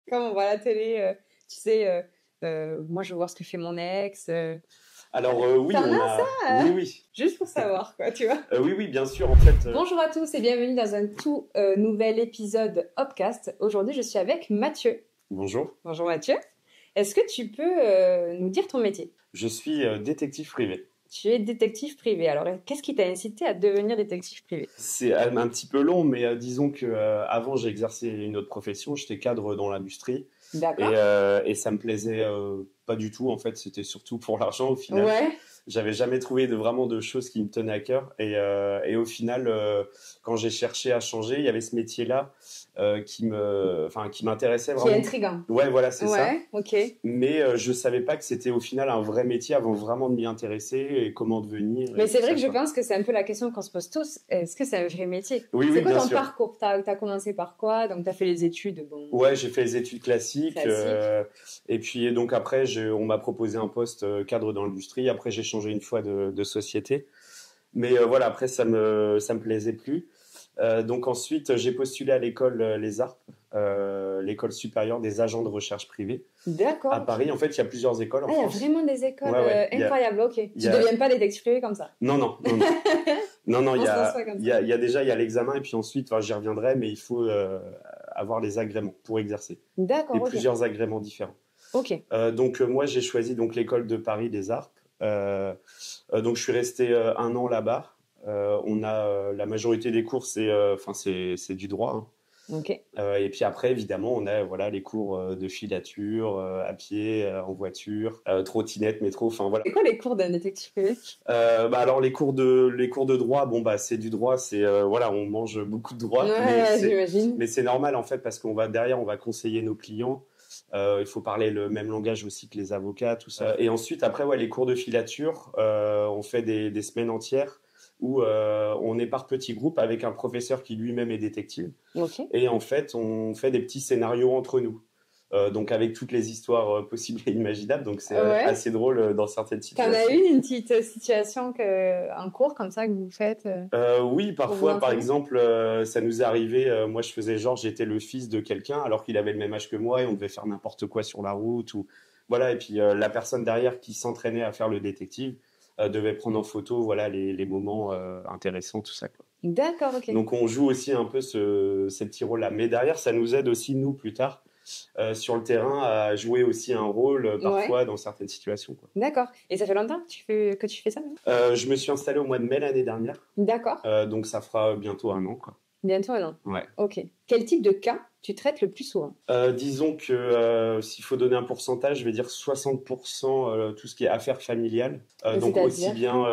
Comme on voit à la télé, tu sais, moi je veux voir ce que fait mon ex. Alors oui, T'en as ça oui. Juste pour savoir, quoi, tu vois. Oui, bien sûr, en fait. Bonjour à tous et bienvenue dans un tout nouvel épisode Hopcast. Aujourd'hui, je suis avec Mathieu. Bonjour. Bonjour Mathieu. Est-ce que tu peux nous dire ton métier ? Je suis détective privé. Tu es détective privé. Alors, qu'est-ce qui t'a incité à devenir détective privé ? C'est un petit peu long, mais disons que avant j'ai exercé une autre profession. J'étais cadre dans l'industrie. D'accord. Et ça me plaisait pas du tout. En fait, c'était surtout pour l'argent au final. Ouais. J'avais jamais trouvé vraiment de choses qui me tenaient à cœur. Et au final, quand j'ai cherché à changer, il y avait ce métier-là qui m'intéressait vraiment. Qui est intriguant. Ouais, voilà, c'est ça. Ouais, ok. Mais je savais pas que c'était au final un vrai métier avant vraiment de m'y intéresser et comment devenir. Mais c'est vrai que je pense que c'est un peu la question qu'on se pose tous. Est-ce que c'est un vrai métier ? Oui, c'est quoi bien ton sûr. parcours ? T'as commencé par quoi ? Donc, t'as fait les études, bon. Ouais, j'ai fait les études classiques. Et puis, donc après, on m'a proposé un poste cadre dans l'industrie. Après, j'ai changé une fois de société. Mais voilà, après, ça me plaisait plus. Donc ensuite, j'ai postulé à l'école Les Arpes, l'école supérieure des agents de recherche privés. D'accord. À Paris, en fait, il y a plusieurs écoles en France. France. Il y a vraiment des écoles incroyables, ok. Tu ne deviens pas détective privé comme ça ? Non. Non, il y a déjà l'examen et puis ensuite, j'y reviendrai, mais il faut avoir les agréments pour exercer. D'accord, et plusieurs agréments différents. Ok. Donc moi, j'ai choisi donc l'école de Paris des Arpes. Donc je suis resté 1 an là-bas. On a la majorité des cours, c'est du droit. Hein. Okay. Et puis après, évidemment, on a les cours de filature, à pied, en voiture, trottinette, métro. Enfin voilà. C'est quoi les cours d'un détective privé ? Alors les cours de droit, c'est du droit, on mange beaucoup de droit. Ouais, j'imagine. Mais c'est normal en fait parce qu'on va conseiller nos clients. Il faut parler le même langage aussi que les avocats, tout ça. Et ensuite, après, les cours de filature, on fait des semaines entières où on est par petits groupes avec un professeur qui lui-même est détective. Okay. Et en fait, on fait des petits scénarios entre nous. Donc avec toutes les histoires possibles et imaginables. Donc c'est assez drôle dans certaines situations. T'en as une petite situation, un cours comme ça que vous faites Oui, parfois, par exemple, ça nous est arrivé, moi je faisais genre j'étais le fils de quelqu'un alors qu'il avait le même âge que moi et on devait faire n'importe quoi sur la route. Voilà, et puis la personne derrière qui s'entraînait à faire le détective devait prendre en photo les moments intéressants, tout ça, quoi. D'accord, ok. Donc on joue aussi un peu ces petits rôles-là. Mais derrière, ça nous aide aussi, nous, plus tard, sur le terrain, à jouer aussi un rôle, parfois, dans certaines situations, quoi. D'accord. Et ça fait longtemps que tu fais ça, je me suis installé au mois de mai l'année dernière. D'accord. Donc ça fera bientôt 1 an, quoi. Bientôt 1 an. Ouais. Ok. Quel type de cas tu traites le plus souvent ? Disons que s'il faut donner un pourcentage, je vais dire 60% tout ce qui est affaires familiales. Donc aussi bien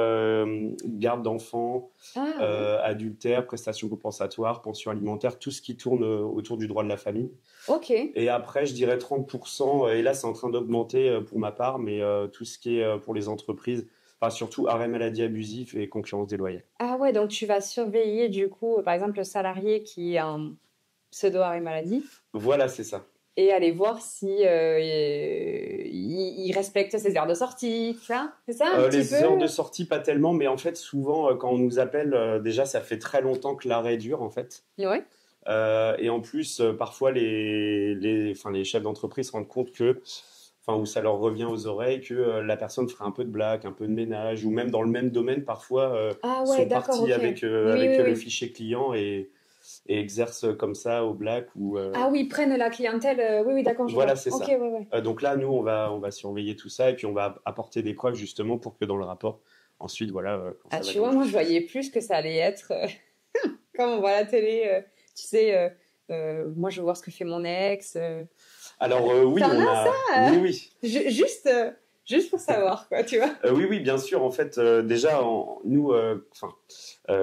garde d'enfants, adultère, prestations compensatoires, pension alimentaire, tout ce qui tourne autour du droit de la famille. Ok. Et après, je dirais 30%, et là c'est en train d'augmenter pour ma part, mais tout ce qui est pour les entreprises, surtout arrêt maladie abusif et concurrence déloyale. Ah ouais, donc tu vas surveiller du coup, par exemple, le salarié qui est en pseudo-arrêt maladie. Voilà, c'est ça. Et aller voir si il respecte ses heures de sortie, ça ? C'est ça un petit peu ? Les heures de sortie, pas tellement, mais en fait, souvent, quand on nous appelle, déjà, ça fait très longtemps que l'arrêt dure, en fait. Ouais. Et en plus, parfois, les chefs d'entreprise se rendent compte où ça leur revient aux oreilles que la personne ferait un peu de blague, un peu de ménage, ou même dans le même domaine, parfois, sont partis avec le fichier client et exercent comme ça au black Ah oui, ils prennent la clientèle. Oui, d'accord. Voilà, c'est ça. Ouais. Donc là, nous, on va surveiller tout ça et puis on va apporter des preuves justement pour que dans le rapport, ensuite, voilà. Tu vois, moi, je voyais plus que ça allait être comme on voit à la télé. Tu sais, moi, je veux voir ce que fait mon ex. Alors oui, t'en as ça oui. Juste pour savoir, quoi, tu vois. Oui, bien sûr. En fait, déjà,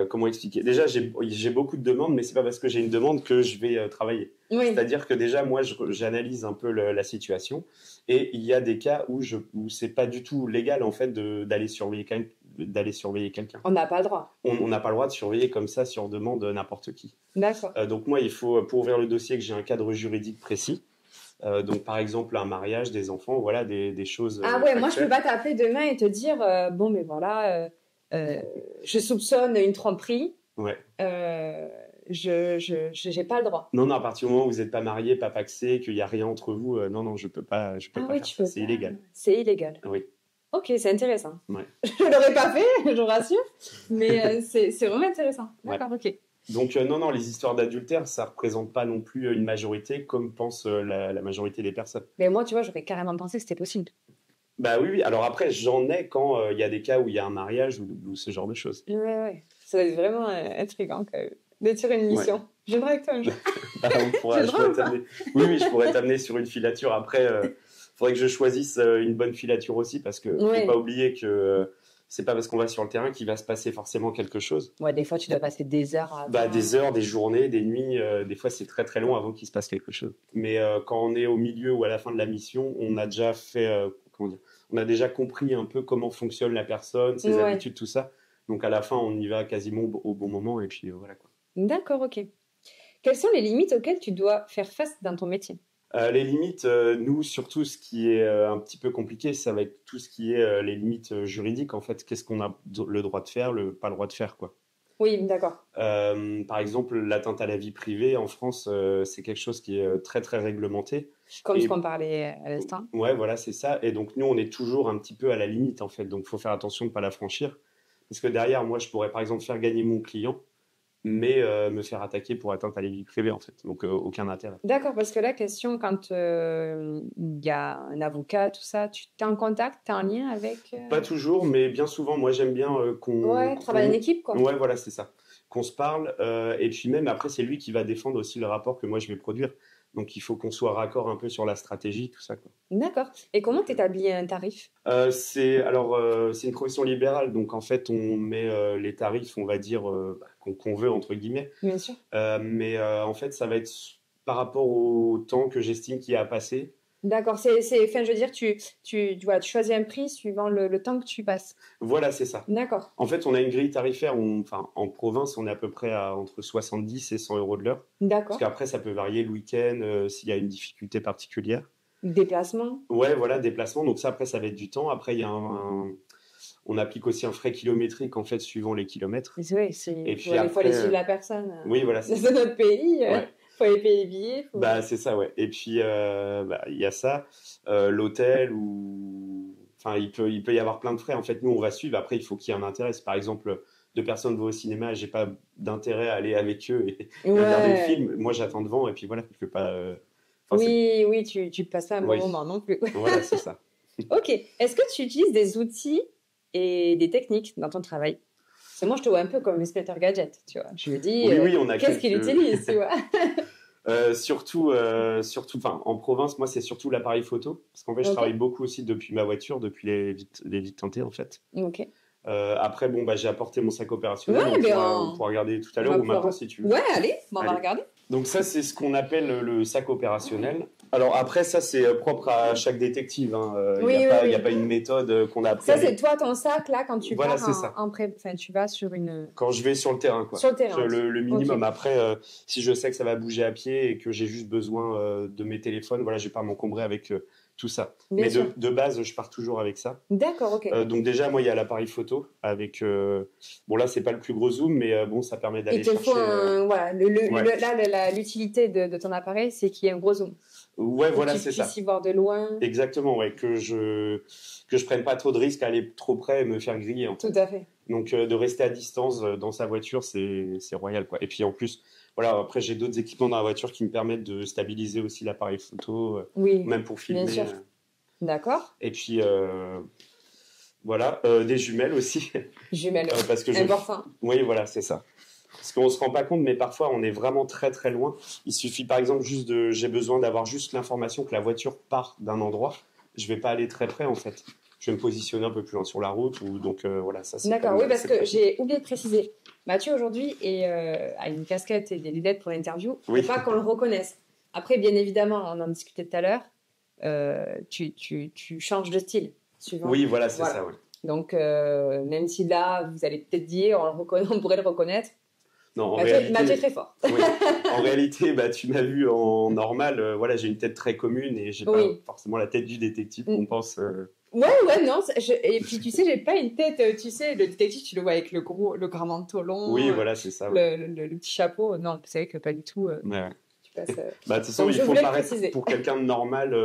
comment expliquer ? Déjà, j'ai beaucoup de demandes, mais c'est pas parce que j'ai une demande que je vais travailler. Oui. C'est-à-dire que déjà, moi, j'analyse un peu la situation, et il y a des cas où c'est pas du tout légal en fait d'aller surveiller quelqu'un. On n'a pas le droit. On n'a pas le droit de surveiller comme ça sur demande n'importe qui. D'accord. Donc moi, il faut pour ouvrir le dossier que j'ai un cadre juridique précis. Donc par exemple un mariage, des enfants, voilà des choses. Ah ouais, moi je peux pas t'appeler demain et te dire bon mais voilà, je soupçonne une tromperie. Ouais. j'ai pas le droit. Non, à partir du moment où vous n'êtes pas marié, pas pacsé, qu'il n'y a rien entre vous, non, je peux pas faire ça. C'est illégal. C'est illégal. Oui. Ok, c'est intéressant. Ouais. Je l'aurais pas fait, je vous rassure, mais c'est vraiment intéressant. D'accord, ok. Donc non, les histoires d'adultère, ça représente pas non plus une majorité comme pense la majorité des personnes. Mais moi, tu vois, j'aurais carrément pensé que c'était possible. Bah oui. Alors après, j'en ai quand il y a des cas où il y a un mariage ou ce genre de choses. Ouais. Ça doit être vraiment intriguant quand même. De tirer une mission. Je viendrai avec toi un jour. Oui, je pourrais t'amener sur une filature. Après, faudrait que je choisisse une bonne filature aussi parce que faut pas oublier que c'est pas parce qu'on va sur le terrain qu'il va se passer forcément quelque chose. Ouais, des fois tu dois passer des heures des heures, des journées, des nuits. Des fois c'est très très long avant qu'il se passe quelque chose. Mais quand on est au milieu ou à la fin de la mission, on a déjà fait on a déjà compris un peu comment fonctionne la personne, ses habitudes, tout ça. Donc à la fin, on y va quasiment au bon moment et puis voilà quoi. D'accord, ok. Quelles sont les limites auxquelles tu dois faire face dans ton métier ? Les limites, nous, surtout, ce qui est un petit peu compliqué, ça va être tout ce qui est les limites juridiques. En fait, qu'est-ce qu'on a le droit de faire, pas le droit de faire, quoi. Oui, d'accord. Par exemple, l'atteinte à la vie privée, en France, c'est quelque chose qui est très, très réglementé. Comme ce qu'on parlait à l'instant. Ouais, voilà, c'est ça. Et donc, nous, on est toujours un petit peu à la limite, en fait. Donc, il faut faire attention de ne pas la franchir. Parce que derrière, moi, je pourrais, par exemple, faire gagner mon client, mais me faire attaquer pour atteinte à la vie privée, en fait. Donc, aucun intérêt. D'accord, parce que la question, quand il y a un avocat, tout ça, tu es en contact, tu es en lien avec... Pas toujours, mais bien souvent, moi, j'aime bien qu'on... Ouais, travailler en équipe, quoi. Ouais, voilà, c'est ça. Qu'on se parle, et puis même, après, c'est lui qui va défendre aussi le rapport que moi, je vais produire. Donc, il faut qu'on soit raccord un peu sur la stratégie, tout ça, quoi. D'accord. Et comment tu établis un tarif ? C'est une profession libérale, donc en fait, on met les tarifs, on va dire, qu'on veut, entre guillemets. Bien sûr. Mais en fait, ça va être par rapport au temps que j'estime qu'il y a à passer. D'accord. Enfin, je veux dire, tu choisis un prix suivant le temps que tu passes. Voilà, c'est ça. D'accord. En fait, on a une grille tarifaire, en province, on est à peu près à entre 70 et 100 euros de l'heure. D'accord. Parce qu'après, ça peut varier le week-end, s'il y a une difficulté particulière. Déplacement. Ouais, voilà, déplacement. Donc ça, après, ça va être du temps. Après, il y a on applique aussi un frais kilométrique, en fait, suivant les kilomètres. Oui, et puis il faut aller suivre la personne. Oui, voilà. C'est notre pays. Ouais. Faut aller payer les billets. C'est ça, ouais. Et puis, il y a ça. L'hôtel ou... Enfin, il peut y avoir plein de frais. En fait, nous, on va suivre. Après, il faut qu'il y ait un intérêt. Si, par exemple, deux personnes vont au cinéma, j'ai pas d'intérêt à aller avec eux et regarder le film. Moi, j'attends devant et puis voilà, je peux pas... oui, tu passes pas un bon moment non plus. Voilà, c'est ça. Ok. Est-ce que tu utilises des outils et des techniques dans ton travail ? Parce que moi, je te vois un peu comme Inspecteur Gadget, tu vois. Je me dis, qu'est-ce qu'il utilise, tu vois. Surtout, en province, moi, c'est surtout l'appareil photo. Parce qu'en fait, je travaille beaucoup aussi depuis ma voiture, depuis les vitres teintées, en fait. Ok. Après, j'ai apporté mon sac opérationnel. On pourra regarder tout à l'heure ou maintenant, si tu veux. Ouais, allez, on va regarder. Donc ça, c'est ce qu'on appelle le sac opérationnel. Alors après, ça, c'est propre à chaque détective. Il n'y a pas une méthode qu'on a appris. Ça, c'est toi, ton sac, là, quand tu pars tu vas sur une... Quand je vais sur le terrain, quoi. Sur le terrain. Le minimum. Okay. Après, si je sais que ça va bouger à pied et que j'ai juste besoin de mes téléphones, voilà, je ne vais pas m'encombrer avec tout ça. Bien sûr. De base, je pars toujours avec ça. D'accord, ok. Donc déjà, moi, il y a l'appareil photo avec... là, c'est pas le plus gros zoom, mais ça permet d'aller chercher... l'utilité de ton appareil, c'est qu'il y ait un gros zoom. Ouais, voilà, c'est ça. Que tu puisses y voir de loin. Exactement, ouais. Que je prenne pas trop de risques à aller trop près et me faire griller. En fait. Tout à fait. Donc, de rester à distance dans sa voiture, c'est royal, quoi. Et puis, en plus... Voilà, après, j'ai d'autres équipements dans la voiture qui me permettent de stabiliser aussi l'appareil photo, même pour filmer. Bien sûr. D'accord. Et puis, des jumelles aussi. Jumelles, parce que important. Oui, voilà, c'est ça. Parce qu'on ne se rend pas compte, mais parfois, on est vraiment très, très loin. Il suffit, par exemple, j'ai besoin d'avoir juste l'information que la voiture part d'un endroit. Je ne vais pas aller très près, en fait. Je vais me positionner un peu plus loin sur la route. Voilà, ça, c'est... D'accord, oui, parce que j'ai oublié de préciser. Mathieu, aujourd'hui, a une casquette et des lunettes pour l'interview. Il ne faut pas qu'on le reconnaisse. Après, bien évidemment, on en discutait tout à l'heure, tu changes de style. Suivant. Oui, voilà, c'est ça, oui. Donc, même si là, vous allez peut-être dire, on pourrait le reconnaître. Non, Mathieu est très fort. Oui. En réalité, tu m'as vu en normal. J'ai une tête très commune et j'ai pas forcément la tête du détective qu'on pense. Ouais, non. Et puis, tu sais, j'ai pas une tête. Tu sais, le détective, tu le vois avec le grand manteau long. Oui, voilà, c'est ça. Ouais. Le petit chapeau. Non, c'est vrai que pas du tout. Ouais. Tu passes. Bah, de toute façon, il faut paraître pour quelqu'un de normal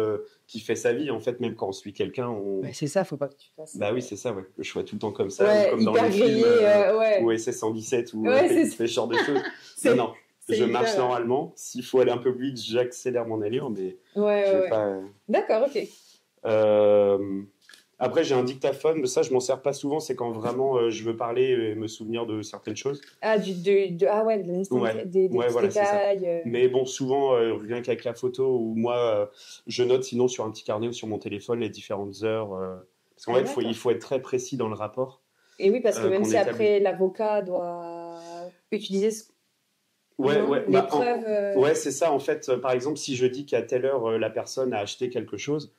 qui fait sa vie. En fait, même quand on suit quelqu'un, on. Ouais, c'est ça, faut pas que tu fasses. Bah oui, c'est ça, ouais. Je vois tout le temps comme ça. Ouais, comme dans les grillé, films ou SS 117 ou fait ce genre de choses. Non. Je marche normalement. S'il faut aller un peu plus vite, j'accélère mon allure, mais je vais pas. D'accord, ok. Après, j'ai un dictaphone, mais ça, je m'en sers pas souvent. C'est quand vraiment je veux parler et me souvenir de certaines choses. Ah, de l'instant, des voilà, détails. Mais bon, souvent, rien qu'avec la photo, ou moi, je note sinon sur un petit carnet ou sur mon téléphone les différentes heures. Parce qu'en fait, il faut être très précis dans le rapport. Et oui, parce que même si après l'avocat doit utiliser les preuves. Ouais, c'est ça. En fait, par exemple, si je dis qu'à telle heure, la personne a acheté quelque chose,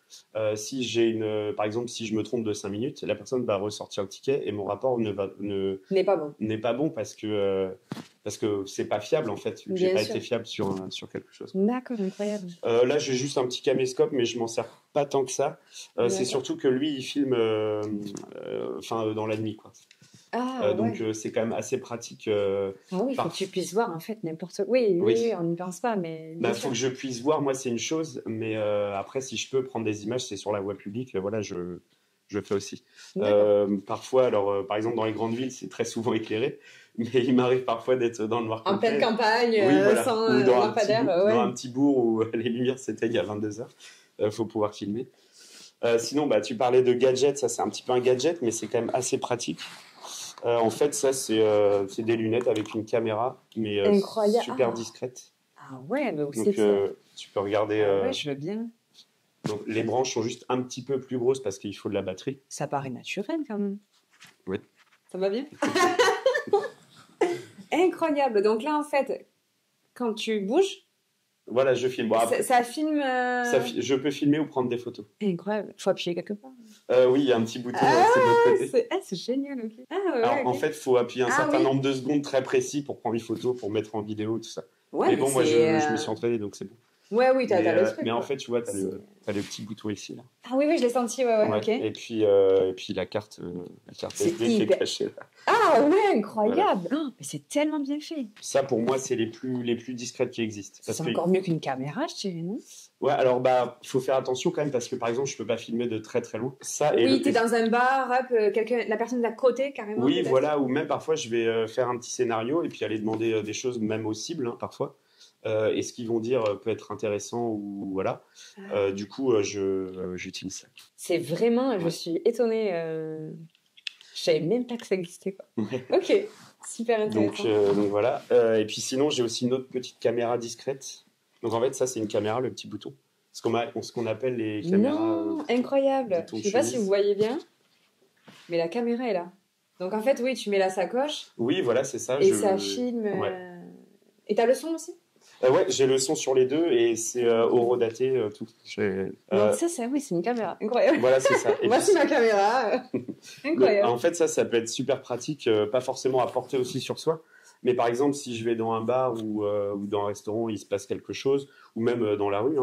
si j'ai par exemple, si je me trompe de 5 minutes, la personne va ressortir le ticket et mon rapport n'est pas bon. N'est pas bon parce que c'est pas fiable, en fait. J'ai pas été fiable sur quelque chose. D'accord, incroyable. Là, j'ai juste un petit caméscope, mais je m'en sers pas tant que ça. C'est surtout que lui, il filme dans la nuit, quoi. Donc c'est quand même assez pratique. Oui, il faut que tu puisses voir en fait n'importe quoi. Oui, on n'y pense pas, mais. Il faut que je puisse voir, moi c'est une chose, mais après si je peux prendre des images, c'est sur la voie publique, voilà, je fais aussi. Parfois, alors par exemple dans les grandes villes, c'est très souvent éclairé, mais il m'arrive parfois d'être dans le noir complet. En pleine campagne, sans lampadaire. Dans un petit bourg où les lumières s'éteignent à 22h, il faut pouvoir filmer. Sinon, tu parlais de gadgets, ça c'est un petit peu un gadget, mais c'est quand même assez pratique. En fait, ça, c'est des lunettes avec une caméra, mais super discrète. Ah ouais, mais aussi donc, tu peux regarder. Ouais, je veux bien. Donc, les branches sont juste un petit peu plus grosses parce qu'il faut de la batterie. Ça paraît naturel quand même. Oui. Ça va bien. Incroyable. Donc là, en fait, quand tu bouges. Voilà, je filme. Bon, après, ça filme. Je peux filmer ou prendre des photos. Incroyable. Faut appuyer quelque part. Oui, il y a un petit bouton c'est de l'autre côté. C'est génial, ok. Alors, en fait, il faut appuyer un certain nombre de secondes très précis pour prendre les photos, pour mettre en vidéo, tout ça. Mais bon, moi, je me suis entraîné, donc c'est bon. Ouais, oui, t'as le truc. Mais en fait, tu vois, t'as le petit bouton ici, là. Ah oui, je l'ai senti, ouais, ok. Et puis la carte SD qui est cachée, là. Ah ouais, incroyable. Voilà. Oh, mais c'est tellement bien fait. Ça, pour moi, c'est les plus discrètes qui existent. C'est encore mieux qu'une caméra, je dirais, non? Ouais, alors il faut faire attention quand même parce que par exemple, je peux pas filmer de très très loin. T'es dans un bar, la personne d'à côté carrément. Oui, voilà, ou même parfois je vais faire un petit scénario et puis aller demander des choses même aux cibles parfois. Et ce qu'ils vont dire peut être intéressant ou voilà. Du coup, j'utilise ça. C'est vraiment, je suis étonnée. Je savais même pas que ça existait, quoi. Ok, super intéressant. Donc voilà. Et puis sinon, j'ai aussi une autre petite caméra discrète. Donc en fait, ça c'est une caméra, le petit bouton. Ce qu'on appelle les caméras. Non, incroyable. Je sais pas si vous voyez bien, mais la caméra est là. Donc en fait, oui, tu mets la sacoche. Oui, voilà, c'est ça. Et ça filme. Et t'as le son aussi? Ouais, j'ai le son sur les deux et c'est horodaté tout. Donc ça, c'est une caméra. Incroyable. Voilà, c'est ça. Voici ma caméra. Incroyable. Donc, en fait, ça peut être super pratique, pas forcément à porter aussi sur soi. Mais par exemple, si je vais dans un bar ou dans un restaurant, il se passe quelque chose, ou même dans la rue,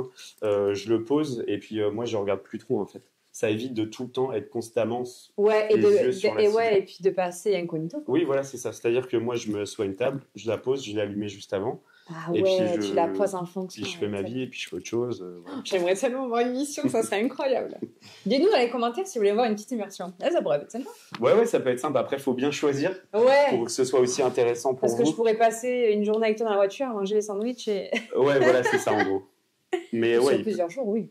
je le pose et puis moi, je regarde plus trop en fait. Ça évite de tout le temps être constamment et puis de passer incognito. Oui, voilà, c'est ça. C'est-à-dire que moi, je me sois une table, je la pose, je l'ai allumée juste avant. Ah et puis tu la poses en fonction. Puis je fais ma vie et puis je fais autre chose. Voilà. J'aimerais tellement voir une mission, ça serait incroyable. Dites-nous dans les commentaires si vous voulez voir une petite immersion. Ça pourrait être sympa. Ouais, ça peut être sympa. Après, il faut bien choisir pour que ce soit aussi intéressant pour vous. Parce que je pourrais passer une journée avec toi dans la voiture à manger les sandwichs et... Ouais, voilà, c'est ça en gros. Mais sur plusieurs jours, oui.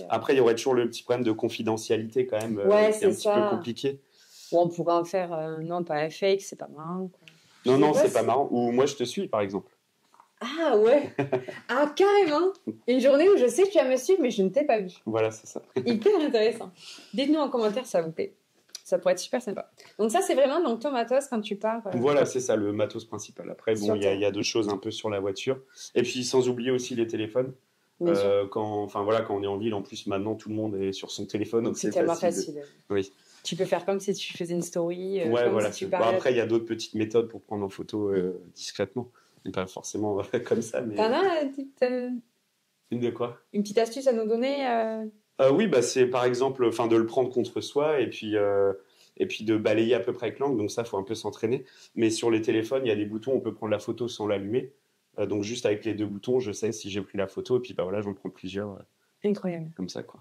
Après, il y aurait toujours le petit problème de confidentialité quand même, qui est un petit peu compliqué. Ou on pourrait en faire, non, pas un fake, c'est pas marrant. Quoi. Non, c'est pas marrant. Ou moi, je te suis, par exemple. Ah ouais. Ah, carrément. Une journée où je sais que tu vas me suivre, mais je ne t'ai pas vu. Voilà, c'est ça. Hyper intéressant. Dites-nous en commentaire si ça vous plaît. Ça pourrait être super sympa. Donc ça, c'est vraiment donc ton matos quand tu pars. Voilà, c'est ça, le matos principal. Après, bon, il y a d'autres choses un peu sur la voiture. Et puis, sans oublier aussi les téléphones. Quand on est en ville, en plus, maintenant, tout le monde est sur son téléphone. Donc c'est tellement facile. Oui. Tu peux faire comme si tu faisais une story. Voilà. Si tu après, il y a d'autres petites méthodes pour prendre en photo discrètement. Et pas forcément comme ça. Mais... T'en as une petite... Une de quoi? Une petite astuce à nous donner Oui, bah, c'est par exemple de le prendre contre soi et puis de balayer à peu près avec l'angle. Donc ça, il faut un peu s'entraîner. Mais sur les téléphones, il y a des boutons, on peut prendre la photo sans l'allumer. Donc juste avec les 2 boutons, je sais si j'ai pris la photo et puis bah, voilà, j'en prends plusieurs. Incroyable. Comme ça, quoi.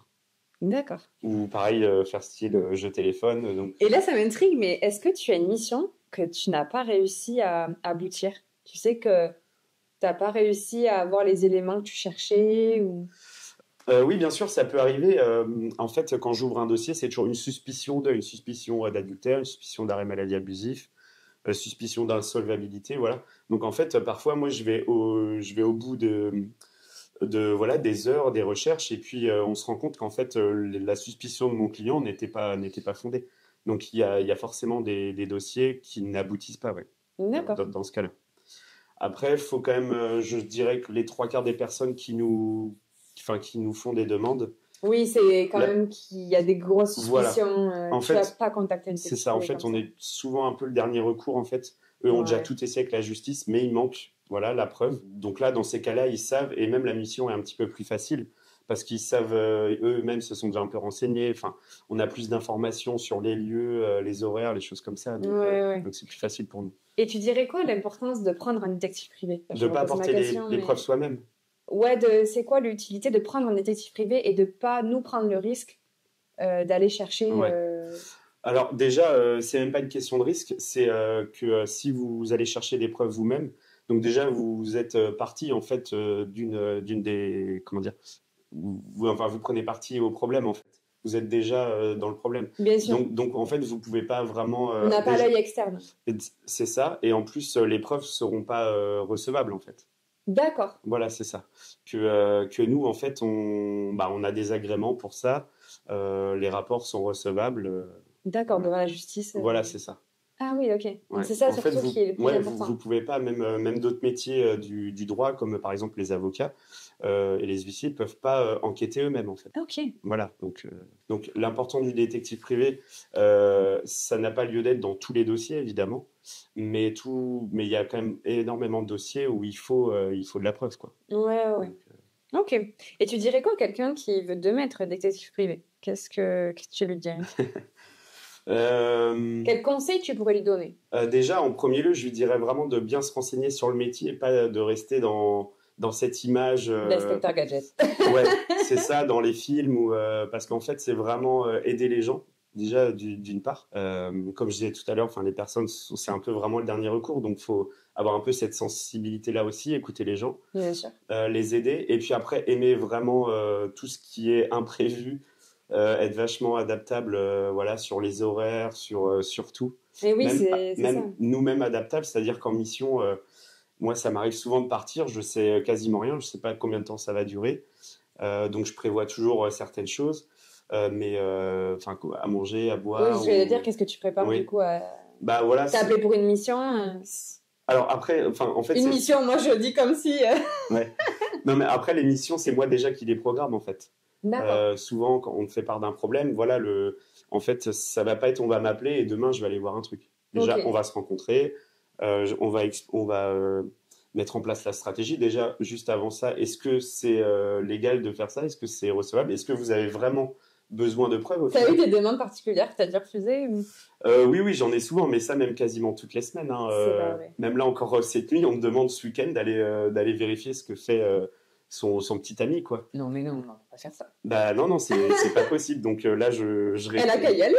D'accord. Ou pareil, faire style jeu téléphone. Donc... Et là, ça m'intrigue, mais est-ce que tu as une mission que tu n'as pas réussi à aboutir? Tu sais que tu n'as pas réussi à avoir les éléments que tu cherchais ou... Oui, bien sûr, ça peut arriver. En fait, quand j'ouvre un dossier, c'est toujours une suspicion d'adultère, une suspicion d'arrêt maladie abusif, suspicion d'insolvabilité, voilà. Donc en fait, parfois, moi, je vais au bout voilà, des heures, des recherches, et puis on se rend compte qu'en fait, la suspicion de mon client n'était pas fondée. Donc il y a forcément des dossiers qui n'aboutissent pas, ouais, D'accord. dans ce cas-là. Après, il faut quand même, je dirais que les 3/4 des personnes qui nous font des demandes. Oui, c'est quand même qu'il y a des grosses suspicions. Voilà. En tu fait, vas pas contacter une c'est ça. En fait, on est souvent un peu le dernier recours. En fait, eux ont déjà tout essayé avec la justice, mais il manque, voilà, la preuve. Donc là, dans ces cas-là, ils savent, et même la mission est un petit peu plus facile parce qu'ils savent, eux-mêmes se sont déjà un peu renseignés. Enfin, on a plus d'informations sur les lieux, les horaires, les choses comme ça. Donc c'est plus facile pour nous. Et tu dirais quoi l'importance de prendre un détective privé? De ne pas apporter les preuves soi-même. Ouais, c'est quoi l'utilité de prendre un détective privé et de pas nous prendre le risque d'aller chercher... Alors déjà, c'est même pas une question de risque, c'est que si vous allez chercher des preuves vous-même, donc déjà vous êtes partie en fait d'une des... Comment dire, vous prenez parti au problème en fait. Vous êtes déjà dans le problème. Bien sûr. Donc en fait, vous pouvez pas vraiment... On n'a pas l'œil externe. C'est ça, et en plus, les preuves seront pas recevables en fait. D'accord. Voilà, c'est ça. Que nous, en fait, on a des agréments pour ça. Les rapports sont recevables. D'accord, devant la justice. Voilà, c'est ça. Ah oui, ok. Ouais. C'est ça en surtout fait, qui est le plus important. Vous pouvez pas, même d'autres métiers du droit, comme par exemple les avocats et les huissiers, ne peuvent pas enquêter eux-mêmes, en fait. Ok. Voilà, donc l'important du détective privé, ça n'a pas lieu d'être dans tous les dossiers, évidemment, mais il y a quand même énormément de dossiers où il faut de la preuve, quoi. Ouais. Ok. Et tu dirais quoi à quelqu'un qui veut demain être détective privé? Qu'est-ce que tu lui dirais? Quel conseil tu pourrais lui donner? Déjà, en premier lieu, je lui dirais vraiment de bien se renseigner sur le métier, pas de rester dans cette image. L'inspecteur Gadget. Ouais, c'est ça, dans les films, parce qu'en fait, c'est vraiment aider les gens, déjà, d'une part. Comme je disais tout à l'heure, les personnes, c'est un peu vraiment le dernier recours, donc il faut avoir un peu cette sensibilité-là aussi, écouter les gens, Bien sûr. les aider, et puis après, aimer vraiment tout ce qui est imprévu, être vachement adaptable voilà, sur les horaires, sur tout. Et oui, c'est ça. Nous-mêmes adaptables, c'est-à-dire qu'en mission, moi, ça m'arrive souvent de partir, je sais quasiment rien, je sais pas combien de temps ça va durer, donc je prévois toujours certaines choses, mais à manger, à boire. Oui, je vais dire, qu'est-ce que tu prépares du coup Bah voilà. T'as appelé pour une mission Alors après, en fait. Une mission, moi je dis comme si. Ouais. Non, mais après, les missions, c'est moi déjà qui les programme en fait. Souvent, quand on me fait part d'un problème, voilà, en fait, ça va pas être on va m'appeler et demain je vais aller voir un truc. Déjà, on va se rencontrer, on va mettre en place la stratégie. Déjà, juste avant ça, est-ce que c'est légal de faire ça? Est-ce que c'est recevable? Est-ce que vous avez vraiment besoin de preuves? T'as eu des demandes particulières que t'as dû refuser Oui, j'en ai souvent, mais ça même quasiment toutes les semaines. Même là encore cette nuit, on me demande ce week-end d'aller vérifier ce que fait son petit ami, quoi. Non, mais non, on va pas faire ça. Bah non, c'est pas possible. Donc là, je Elle a qu'à y aller.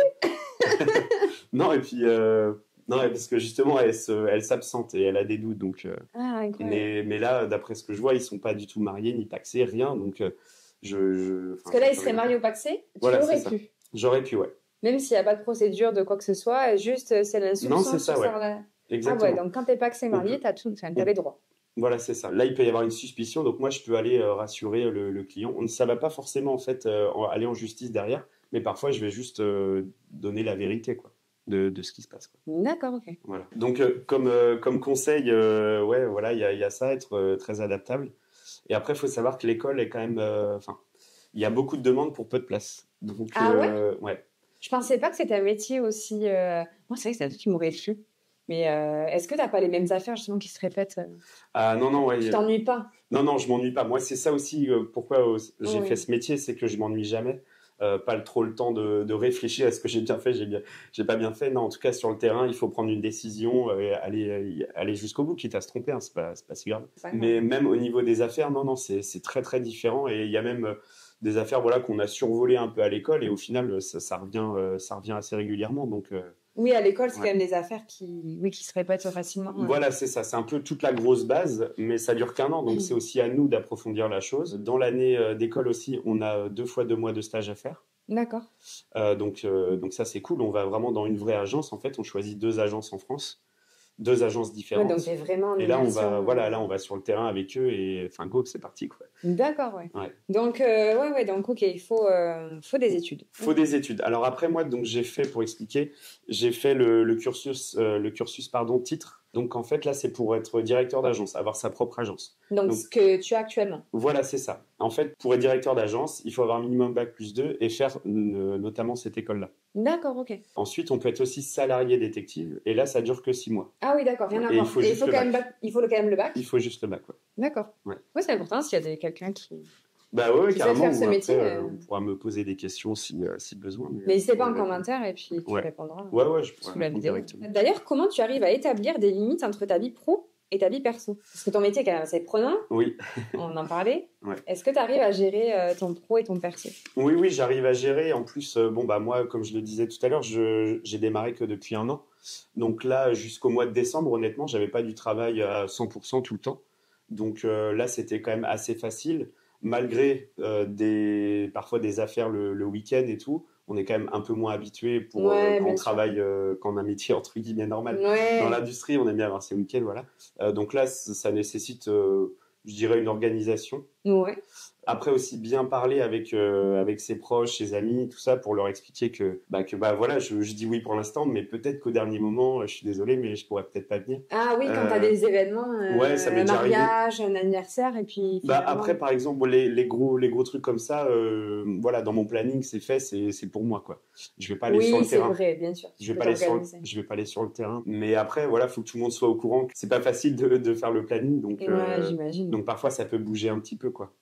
Non, et puis non, parce que justement, elle s'absente et elle a des doutes. Donc, mais là, d'après ce que je vois, ils sont pas du tout mariés ni pacsés, rien. Donc, parce que là, ils seraient mariés ou pacsés. Voilà, aurais pu. J'aurais pu, ouais. Même s'il n'y a pas de procédure de quoi que ce soit, juste c'est l'instruction. Non, c'est ça, ouais. Exactement. Ah ouais, donc quand t'es pacsé marié, t'as les droits. Voilà, c'est ça. Là, il peut y avoir une suspicion, donc moi, je peux aller rassurer le client. Ça va pas forcément, en fait, aller en justice derrière, mais parfois, je vais juste donner la vérité, quoi, de ce qui se passe, quoi. D'accord, ok. Voilà. Donc, comme conseil, ouais, voilà, il y a ça, être très adaptable. Et après, il faut savoir que l'école est quand même... il y a beaucoup de demandes pour peu de place. Donc, ouais. Ouais. Je pensais pas que c'était un métier aussi... Moi, c'est vrai que c'est un truc qui m'aurait plu. Mais est-ce que tu n'as pas les mêmes affaires justement qui se répètent Ah non, non, ouais. Tu t'ennuies pas? Non, je m'ennuie pas. Moi, c'est ça aussi pourquoi j'ai fait ce métier, c'est que je m'ennuie jamais. Pas trop le temps de réfléchir à ce que j'ai bien fait, j'ai pas bien fait. Non, en tout cas, sur le terrain, il faut prendre une décision et aller jusqu'au bout, quitte à se tromper, hein, c'est pas si grave. Mais même au niveau des affaires, non, c'est très, très différent. Et il y a même des affaires voilà, qu'on a survolées un peu à l'école et au final, ça revient assez régulièrement. Donc, oui, à l'école, c'est quand même des affaires qui se répètent facilement. Voilà, c'est ça. C'est un peu toute la grosse base, mais ça dure qu'1 an, donc c'est aussi à nous d'approfondir la chose. Dans l'année d'école aussi, on a 2 fois 2 mois de stage à faire. D'accord. Donc ça, c'est cool. On va vraiment dans une vraie agence. En fait, on choisit 2 agences en France, 2 agences différentes. Ouais, donc c'est vraiment et là, on va sur le terrain avec eux et enfin, go, c'est parti, quoi. D'accord, ouais. Donc, donc, ok, il faut des études. Il faut des études. Alors après, moi, donc, j'ai fait le cursus titre. Donc, en fait, là, c'est pour être directeur d'agence, avoir sa propre agence. Donc, ce que tu as actuellement. Voilà, c'est ça. En fait, pour être directeur d'agence, il faut avoir minimum Bac+2 et faire notamment cette école-là. D'accord, ok. Ensuite, on peut être aussi salarié détective. Et là, ça dure que 6 mois. Ah oui, d'accord, rien à voir. Il faut quand même le bac. Il faut juste le bac, ouais. D'accord. Ouais, c'est important s'il y a quelqu'un qui... Bah ouais, carrément. Faire ce métier, on pourra me poser des questions si besoin. Mais n'hésitez pas en commentaire et puis tu répondras. Ouais, je pourrais sous la vidéo. D'ailleurs, comment tu arrives à établir des limites entre ta vie pro et ta vie perso? Parce que ton métier, quand même, c'est prenant. Oui. On en parlait. Ouais. Est-ce que tu arrives à gérer ton pro et ton perso? Oui, j'arrive à gérer. En plus, moi, comme je le disais tout à l'heure, j'ai démarré que depuis 1 an. Donc là, jusqu'au mois de décembre, honnêtement, j'avais pas du travail à 100% tout le temps. Donc là, c'était quand même assez facile. Malgré parfois des affaires le week-end et tout, on est quand même un peu moins habitué quand on travaille, quand on a un métier entre guillemets normal. Ouais. Dans l'industrie, on aime bien avoir ces week-ends, voilà. Donc là, ça nécessite, je dirais, une organisation. Ouais. Après aussi bien parler avec ses proches, ses amis, tout ça, pour leur expliquer que voilà, je dis oui pour l'instant, mais peut-être qu'au dernier moment, je suis désolé, mais je pourrais peut-être pas venir. Ah oui, quand tu as des événements, ça m'est un mariage, un anniversaire, et puis... Après, par exemple, les gros trucs comme ça, voilà, dans mon planning, c'est fait, c'est pour moi, quoi. Je vais pas aller sur le terrain. Oui, c'est vrai, bien sûr. Je vais pas aller sur le terrain. Mais après, voilà, faut que tout le monde soit au courant. C'est pas facile de faire le planning, donc j'imagine. Donc parfois, ça peut bouger un petit peu, quoi.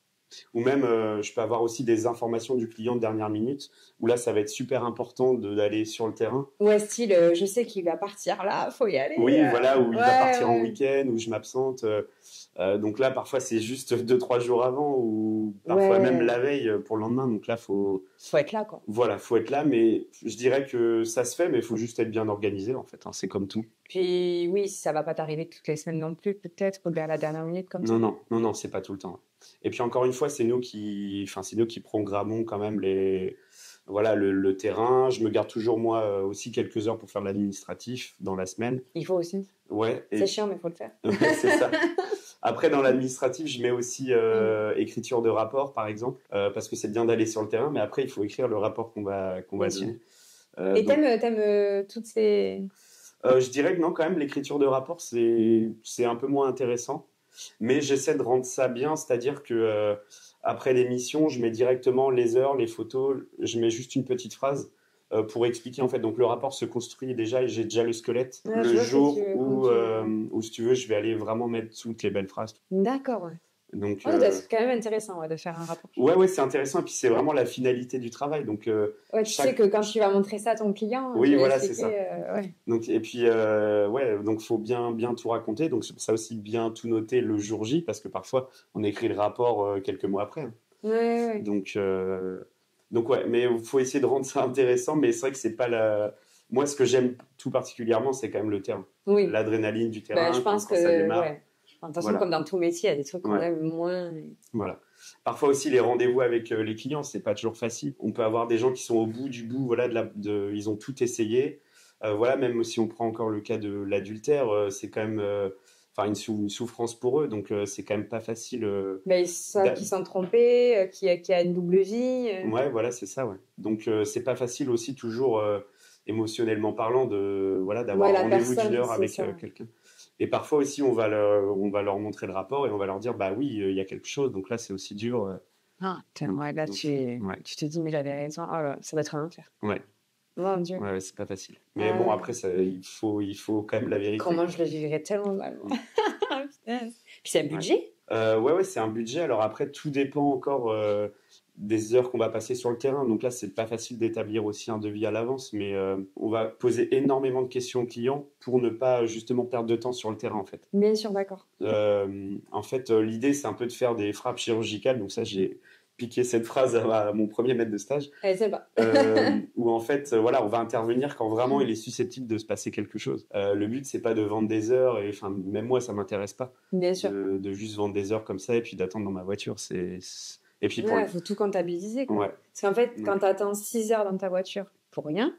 Ou même, je peux avoir aussi des informations du client de dernière minute, où là, ça va être super important d'aller sur le terrain. Ouais, style, je sais qu'il va partir là, faut y aller. Oui, voilà, où il va partir en week-end, où je m'absente. Donc là, parfois, c'est juste 2-3 jours avant, ou parfois même la veille pour le lendemain. Donc là, faut être là, quoi. Voilà, faut être là, mais je dirais que ça se fait, mais il faut juste être bien organisé, en fait. Hein, c'est comme tout. Puis oui, ça va pas t'arriver toutes les semaines non plus, peut-être, ou à la dernière minute comme ça. Non, c'est pas tout le temps. Et puis encore une fois, c'est nous qui programmons quand même le terrain. Je me garde toujours moi aussi quelques heures pour faire de l'administratif dans la semaine. Il faut aussi. Ouais. C'est chiant, mais il faut le faire. C'est ça. Après, dans l'administratif, je mets aussi écriture de rapport, par exemple, parce que c'est bien d'aller sur le terrain, mais après, il faut écrire le rapport qu'on va donner. Et t'aimes toutes ces... Je dirais que non, quand même, l'écriture de rapport, c'est un peu moins intéressant. Mais j'essaie de rendre ça bien, c'est-à-dire que après l'émission, je mets directement les heures, les photos, je mets juste une petite phrase pour expliquer en fait. Donc le rapport se construit déjà et j'ai déjà le squelette. Le jour où, si tu veux, je vais aller vraiment mettre toutes les belles phrases. D'accord, ouais. Donc, c'est quand même intéressant de faire un rapport. Ouais, c'est intéressant. Et puis c'est vraiment la finalité du travail. Donc, tu sais que quand tu vas montrer ça à ton client, oui, voilà, c'est ça. Donc, et puis, donc faut bien tout raconter. Donc c'est pour ça aussi bien tout noter le jour J, parce que parfois on écrit le rapport quelques mois après. Hein. Ouais. Donc ouais, mais il faut essayer de rendre ça intéressant. Mais c'est vrai que c'est pas la. Moi, ce que j'aime tout particulièrement, c'est quand même le terrain. Oui. L'adrénaline du terrain. Je pense quand ça démarre. Ouais. De toute façon, comme dans tout métier, il y a des trucs qu'on aime moins. Voilà. Parfois aussi, les rendez-vous avec les clients, c'est pas toujours facile. On peut avoir des gens qui sont au bout du bout, voilà, ils ont tout essayé. Voilà, même si on prend encore le cas de l'adultère, c'est quand même une souffrance pour eux, donc c'est quand même pas facile. Mais ça, qui sont trompés, qui a une double vie. Ouais, voilà, c'est ça, ouais. Donc c'est pas facile aussi toujours émotionnellement parlant d'avoir un rendez-vous d'une heure avec quelqu'un. Et parfois aussi, on va leur montrer le rapport et on va leur dire, bah oui, il y a quelque chose. Donc là, c'est aussi dur. Tu te dis, mais j'avais raison. Oh là, ça va être un enfer. Ouais. Mon Dieu. Ouais, c'est pas facile. Mais bon, après, il faut quand même la vérité. Comment je le vivrais tellement mal. Puis c'est un budget. Ouais, c'est un budget. Alors après, tout dépend encore des heures qu'on va passer sur le terrain. Donc là, c'est pas facile d'établir aussi un devis à l'avance, mais on va poser énormément de questions aux clients pour ne pas justement perdre de temps sur le terrain, en fait. Bien sûr, d'accord. En fait, l'idée, c'est un peu de faire des frappes chirurgicales. Donc ça, j'ai piqué cette phrase à mon premier maître de stage. Allez, c'est pas. Où en fait, voilà, on va intervenir quand vraiment il est susceptible de se passer quelque chose. Le but, c'est pas de vendre des heures, et enfin, même moi, ça m'intéresse pas. Bien sûr. De juste vendre des heures comme ça et puis d'attendre dans ma voiture. Et puis il faut tout comptabiliser, quoi. Ouais. Parce qu'en fait, quand tu attends 6 heures dans ta voiture pour rien,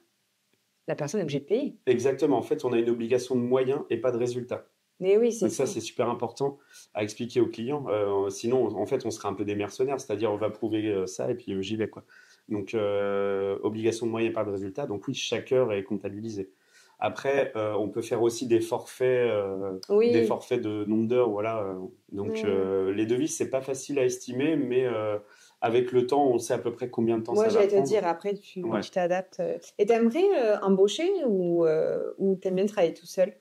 la personne est obligée de payer. Exactement. En fait, on a une obligation de moyens et pas de résultats. Mais oui, c'est donc ça, c'est super important à expliquer aux clients. Sinon, en fait, on serait un peu des mercenaires, c'est-à-dire on va prouver ça et puis j'y vais, quoi. Donc, obligation de moyens et pas de résultats. Donc oui, chaque heure est comptabilisée. Après, on peut faire aussi des forfaits, des forfaits de nombre d'heures, voilà. Donc, les devis, c'est pas facile à estimer, mais avec le temps, on sait à peu près combien de temps ça va prendre. Moi, j'allais te dire, après, tu t'adaptes. Et t'aimerais embaucher ou t'aimes bien travailler tout seul?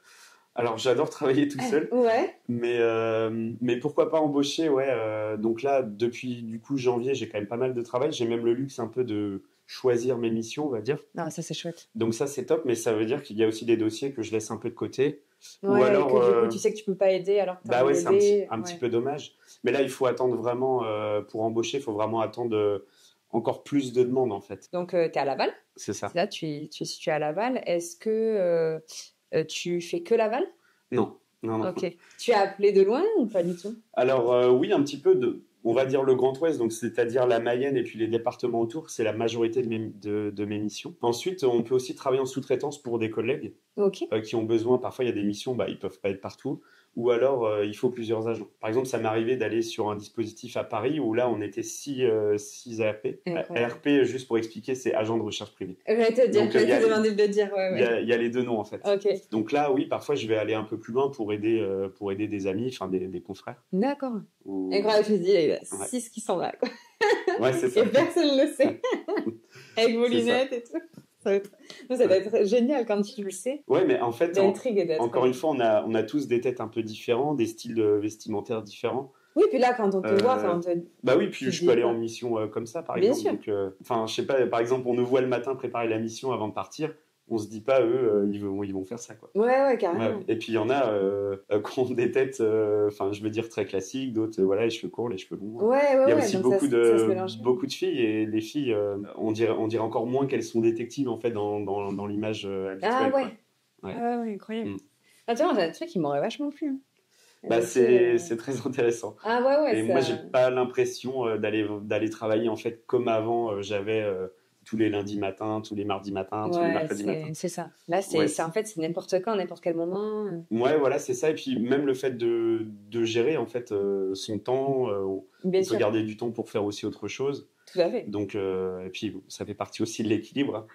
Alors, j'adore travailler tout seul. Ouais. Mais pourquoi pas embaucher, ouais. Donc là, depuis du coup janvier, j'ai quand même pas mal de travail. J'ai même le luxe un peu de choisir mes missions, on va dire. Non, ça c'est chouette. Donc ça, c'est top, mais ça veut dire qu'il y a aussi des dossiers que je laisse un peu de côté. Ouais, ou alors, que du coup, tu sais que tu peux pas aider alors que bah ouais, c'est un petit peu dommage. Mais là, il faut attendre vraiment, pour embaucher, il faut vraiment attendre encore plus de demandes, en fait. Donc, tu es à Laval. C'est ça. Là, tu es situé à Laval. Est-ce que tu fais que Laval? Non. Ok. Tu es appelé de loin ou pas du tout? Alors, oui, un petit peu on va dire le Grand Ouest, donc c'est-à-dire la Mayenne et puis les départements autour, c'est la majorité de mes missions. Ensuite, on peut aussi travailler en sous-traitance pour des collègues qui ont besoin. Parfois, il y a des missions, ils peuvent pas être partout, ou alors il faut plusieurs agents. Par exemple, ça m'est arrivé d'aller sur un dispositif à Paris où là, on était 6 ARP. ARP, juste pour expliquer, c'est agent de recherche privée. Je vais te demander de le dire. Il y a les deux noms en fait. Okay. Donc là, oui, parfois, je vais aller un peu plus loin pour aider des amis, enfin des confrères. D'accord. Incroyable, je me dis, il y a 6 qui sont là. Quoi. Ouais, c'est ça. Et personne ne le sait. Avec vos lunettes et tout. Ça doit être génial quand tu le sais. Ouais, mais en fait, encore une fois, on a tous des têtes un peu différents, des styles vestimentaires différents. Oui, puis là, quand on te voit, bah oui, puis je peux aller en mission comme ça, par exemple. Bien sûr. Donc, je sais pas, par exemple, on nous voit le matin préparer la mission avant de partir. On se dit pas, eux, ils vont faire ça, quoi. Ouais, carrément. Ouais. Et puis, il y en a qui ont des têtes, je veux dire, très classiques, d'autres, voilà, les cheveux courts, les cheveux longs. Ouais. Il y a aussi beaucoup de filles, et les filles, on dirait encore moins qu'elles sont détectives, en fait, dans l'image habituelle. Ah ouais. Quoi. Ah ouais, incroyable. Attends, c'est un truc qui m'aurait vachement plu. C'est très intéressant. Ah ouais. Et moi, j'ai pas l'impression d'aller travailler, en fait, comme avant, j'avais... tous les lundis matins, tous les mardis matins, tous les mercredis matins. C'est ça. Là, en fait, c'est n'importe quand, n'importe quel moment. Ouais, voilà, c'est ça. Et puis, même le fait de gérer, en fait, son temps, on peut garder du temps pour faire aussi autre chose. Tout à fait. Donc, et puis, ça fait partie aussi de l'équilibre, hein,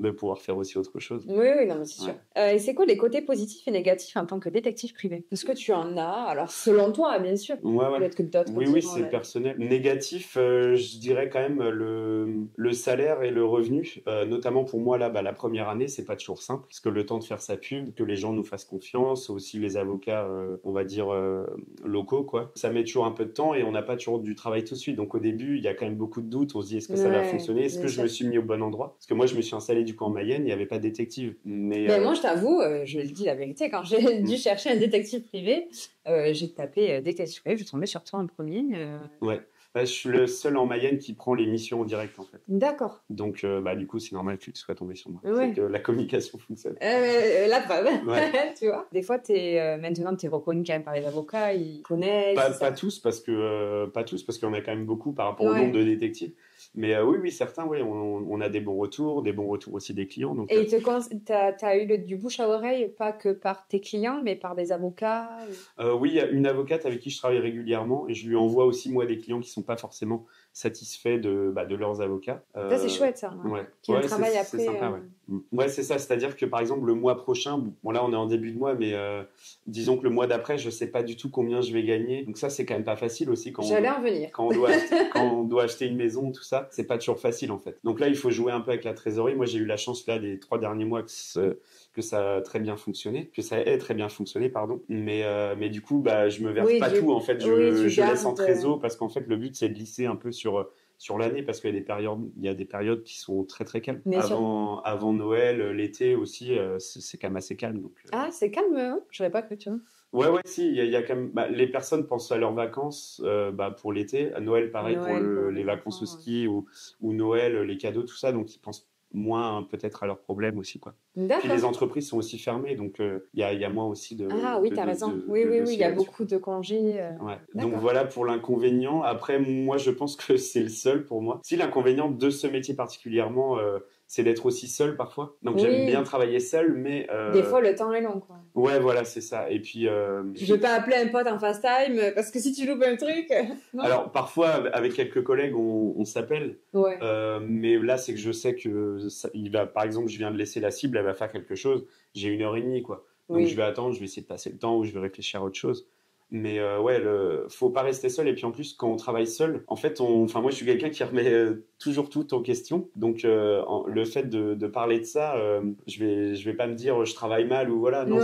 de pouvoir faire aussi autre chose. Oui, non, mais c'est sûr. Et c'est quoi les côtés positifs et négatifs en tant que détective privé? Est-ce que tu en as? Alors, selon toi, bien sûr. Ouais. Peut-être que d'autres. Oui, c'est personnel. Négatif, je dirais quand même le salaire et le revenu. Notamment pour moi, là, la première année, c'est pas toujours simple. Parce que le temps de faire sa pub, que les gens nous fassent confiance, aussi les avocats, on va dire, locaux, quoi. Ça met toujours un peu de temps et on n'a pas toujours du travail tout de suite. Donc, au début, il y a quand même beaucoup de doutes. On se dit, est-ce que ça va fonctionner? Est-ce que je me suis mis au bon endroit? Parce que moi, je me suis installé du coup en Mayenne, il n'y avait pas de détective. Mais moi, je t'avoue, je le dis la vérité, quand j'ai dû chercher un détective privé, j'ai tapé détective privé, je suis tombée sur toi en premier. Ouais. Je suis le seul en Mayenne qui prend les missions en direct, en fait. D'accord. Donc, du coup, c'est normal que tu sois tombé sur moi. Ouais. C'est que la communication fonctionne. La preuve, tu vois. Des fois, maintenant, tu es reconnu quand même par les avocats, ils connaissent. Pas tous, parce qu'il y en a quand même beaucoup par rapport au nombre de détectives. Mais oui, certains, on a des bons retours aussi des clients. Donc, et tu as eu du bouche à oreille, pas que par tes clients, mais par des avocats? Oui, il y a une avocate avec qui je travaille régulièrement et je lui envoie aussi, moi, des clients qui ne sont pas forcément satisfaits de leurs avocats. Ça, c'est chouette, ça. Ouais. Qui a un travail après. C'est sympa, ouais, c'est ça. C'est-à-dire que, par exemple, le mois prochain, bon, là, on est en début de mois, mais disons que le mois d'après, je sais pas du tout combien je vais gagner. Donc ça, c'est quand même pas facile aussi J'allais en venir. Quand on doit acheter une maison, tout ça, c'est pas toujours facile, en fait. Donc là, il faut jouer un peu avec la trésorerie. Moi, j'ai eu la chance, là, les 3 derniers mois que ça a très bien fonctionné, que ça ait très bien fonctionné, pardon. Mais du coup, je me verse pas tout, en fait. Je laisse en trésor parce qu'en fait, le but, c'est de lisser un peu sur l'année parce qu'il y a des périodes qui sont très très calmes. Avant Noël, l'été aussi, c'est quand même assez calme. Donc, Ah, c'est calme, hein. Je n'aurais pas cru, tu vois. Ouais, si, il y a quand même. Les personnes pensent à leurs vacances pour l'été, à Noël, pareil, pour les vacances au ski ou Noël, les cadeaux, tout ça. Donc, ils pensent moins peut-être à leurs problèmes aussi, quoi. Puis les entreprises sont aussi fermées, donc il y a moins aussi de. Ah oui, t'as raison. Oui, il y a beaucoup de congés. Ouais. Donc voilà pour l'inconvénient. Après, moi, je pense que c'est le seul pour moi. Si l'inconvénient de ce métier particulièrement, c'est d'être aussi seul parfois. Donc j'aime bien travailler seul, mais des fois le temps est long, quoi. Ouais, voilà, c'est ça. Et puis je vais pas appeler un pote en FaceTime parce que si tu loupes un truc. Non. Alors parfois avec quelques collègues on s'appelle. Ouais. Mais là c'est que je sais que il va, par exemple, je viens de laisser la cible, elle va faire quelque chose. J'ai 1h30, quoi. Donc je vais attendre, je vais essayer de passer le temps ou je vais réfléchir à autre chose. Mais faut pas rester seul. Et puis en plus, quand on travaille seul, en fait, moi je suis quelqu'un qui remet toujours tout en question. Donc le fait de parler de ça, je vais pas me dire je travaille mal ou voilà. Non,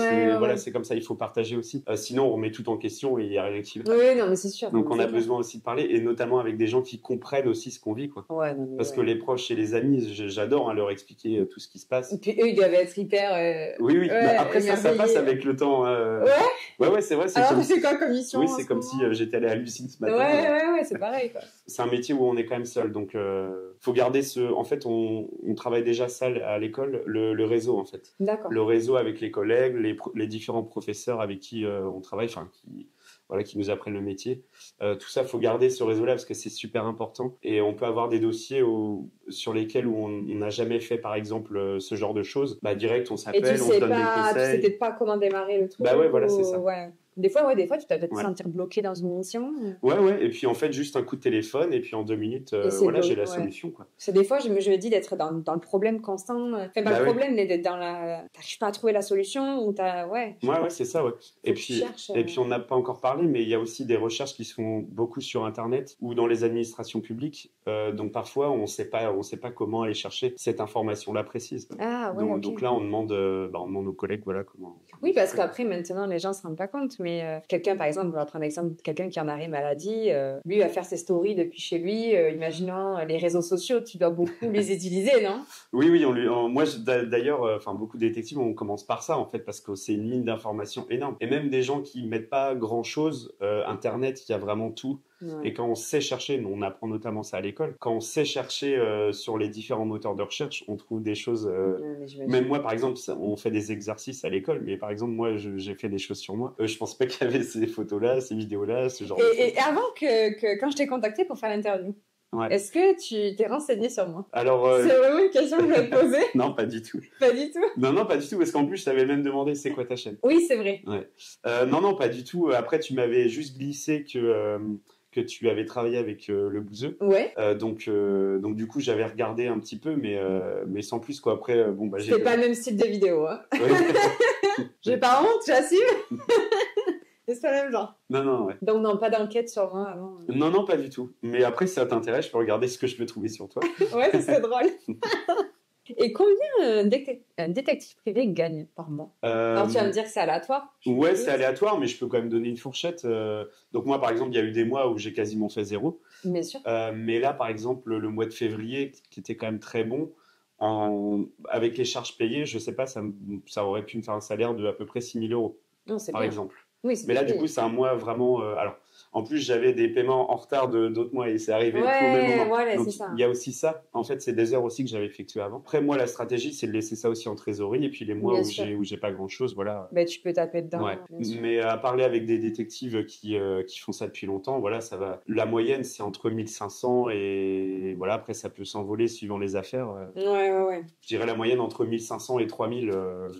c'est comme ça. Il faut partager aussi. Sinon, on remet tout en question et il y a rien qui va. Oui, non, mais c'est sûr. Donc on a besoin aussi de parler et notamment avec des gens qui comprennent aussi ce qu'on vit, quoi. Ouais, parce que les proches et les amis, j'adore leur expliquer tout ce qui se passe. Et puis eux, ils doivent être hyper. Oui. Ouais, après ça passe avec le temps. Ouais, c'est vrai. Alors c'est quoi comme mission? Oui, c'est comme si j'étais allé à Lucine ce matin. Ouais, c'est pareil, quoi. C'est un métier où on est quand même seul, donc faut garder En fait, on travaille déjà ça à l'école, le réseau, en fait. D'accord. Le réseau avec les collègues, les différents professeurs avec qui on travaille, qui nous apprennent le métier. Tout ça, faut garder ce réseau-là parce que c'est super important. Et on peut avoir des dossiers sur lesquels on n'a jamais fait, par exemple, ce genre de choses. Direct, on s'appelle, on se donne des conseils. Tu sais peut-être pas comment démarrer le truc. Voilà, c'est ça. Ouais. Des fois, tu vas peut-être te sentir bloqué dans une mission. Ouais. Et puis, en fait, juste un coup de téléphone et puis en 2 minutes, j'ai la solution, quoi. C'est des fois, je me dis d'être dans le problème constant. Enfin, pas le problème, mais d'être dans t'arrives pas à trouver la solution ou Ouais, c'est ça, ouais. Et puis, on n'a pas encore parlé, mais il y a aussi des recherches qui se font beaucoup sur Internet ou dans les administrations publiques. Donc, parfois, on sait pas comment aller chercher cette information-là précise. Ah, ouais, donc là, on demande aux collègues, voilà, comment. Oui, parce qu'après, maintenant, les gens se rendent pas compte. Mais quelqu'un, par exemple, on va prendre l'exemple de quelqu'un qui a un arrêt maladie, lui va faire ses stories depuis chez lui, imaginons les réseaux sociaux, tu dois beaucoup les utiliser, non? Oui, moi d'ailleurs, beaucoup de détectives, on commence par ça en fait, parce que c'est une mine d'informations énorme. Et même des gens qui mettent pas grand-chose, Internet, il y a vraiment tout. Ouais. Et quand on sait chercher, on apprend notamment ça à l'école, quand on sait chercher sur les différents moteurs de recherche, on trouve des choses. Même moi, par exemple, on fait des exercices à l'école, mais par exemple, moi, j'ai fait des choses sur moi. Je pense pas qu'il y avait ces photos-là, ces vidéos-là, ce genre de choses. Et avant que quand je t'ai contacté pour faire l'interview, est-ce que tu t'es renseigné sur moi? Alors, c'est vraiment une question que je vais te poser? Non, pas du tout. Pas du tout? Non, pas du tout, parce qu'en plus, je t'avais même demandé c'est quoi ta chaîne. Oui, c'est vrai. Ouais. Non, pas du tout. Après, tu m'avais juste glissé que tu avais travaillé avec le Bouzeux. Ouais. Donc du coup, j'avais regardé un petit peu, mais sans plus, quoi. Après, j'ai... C'est pas le même style de vidéo, hein. Ouais. J'ai pas honte, j'assume. C'est pas le même genre. Non, ouais. Donc non, pas d'enquête sur moi avant. Non, pas du tout. Mais après, si ça t'intéresse, je peux regarder ce que je peux trouver sur toi. Ouais, c'est drôle. Et combien un détective privé gagne par mois? Alors tu vas me dire que c'est aléatoire. Ouais, c'est aléatoire, mais je peux quand même donner une fourchette. Donc moi, par exemple, il y a eu des mois où j'ai quasiment fait 0. Bien sûr. Mais là, par exemple, le mois de février, qui était quand même très bon, avec les charges payées, je sais pas, ça aurait pu me faire un salaire de à peu près 6 000 euros, par exemple. Oui, mais là, du coup, c'est un mois vraiment... alors, en plus, j'avais des paiements en retard d'autres mois et c'est arrivé au même moment. Voilà, donc, c'est ça. Il y a aussi ça. En fait, c'est des heures aussi que j'avais effectuées avant. Après, moi, la stratégie, c'est de laisser ça aussi en trésorerie. Et puis, les mois où j'ai pas grand-chose, voilà. Tu peux taper dedans. Ouais. Mais à parler avec des détectives qui font ça depuis longtemps, voilà, ça va. La moyenne, c'est entre 1500 et voilà. Après, ça peut s'envoler suivant les affaires. Ouais. Je dirais la moyenne entre 1500 et 3000,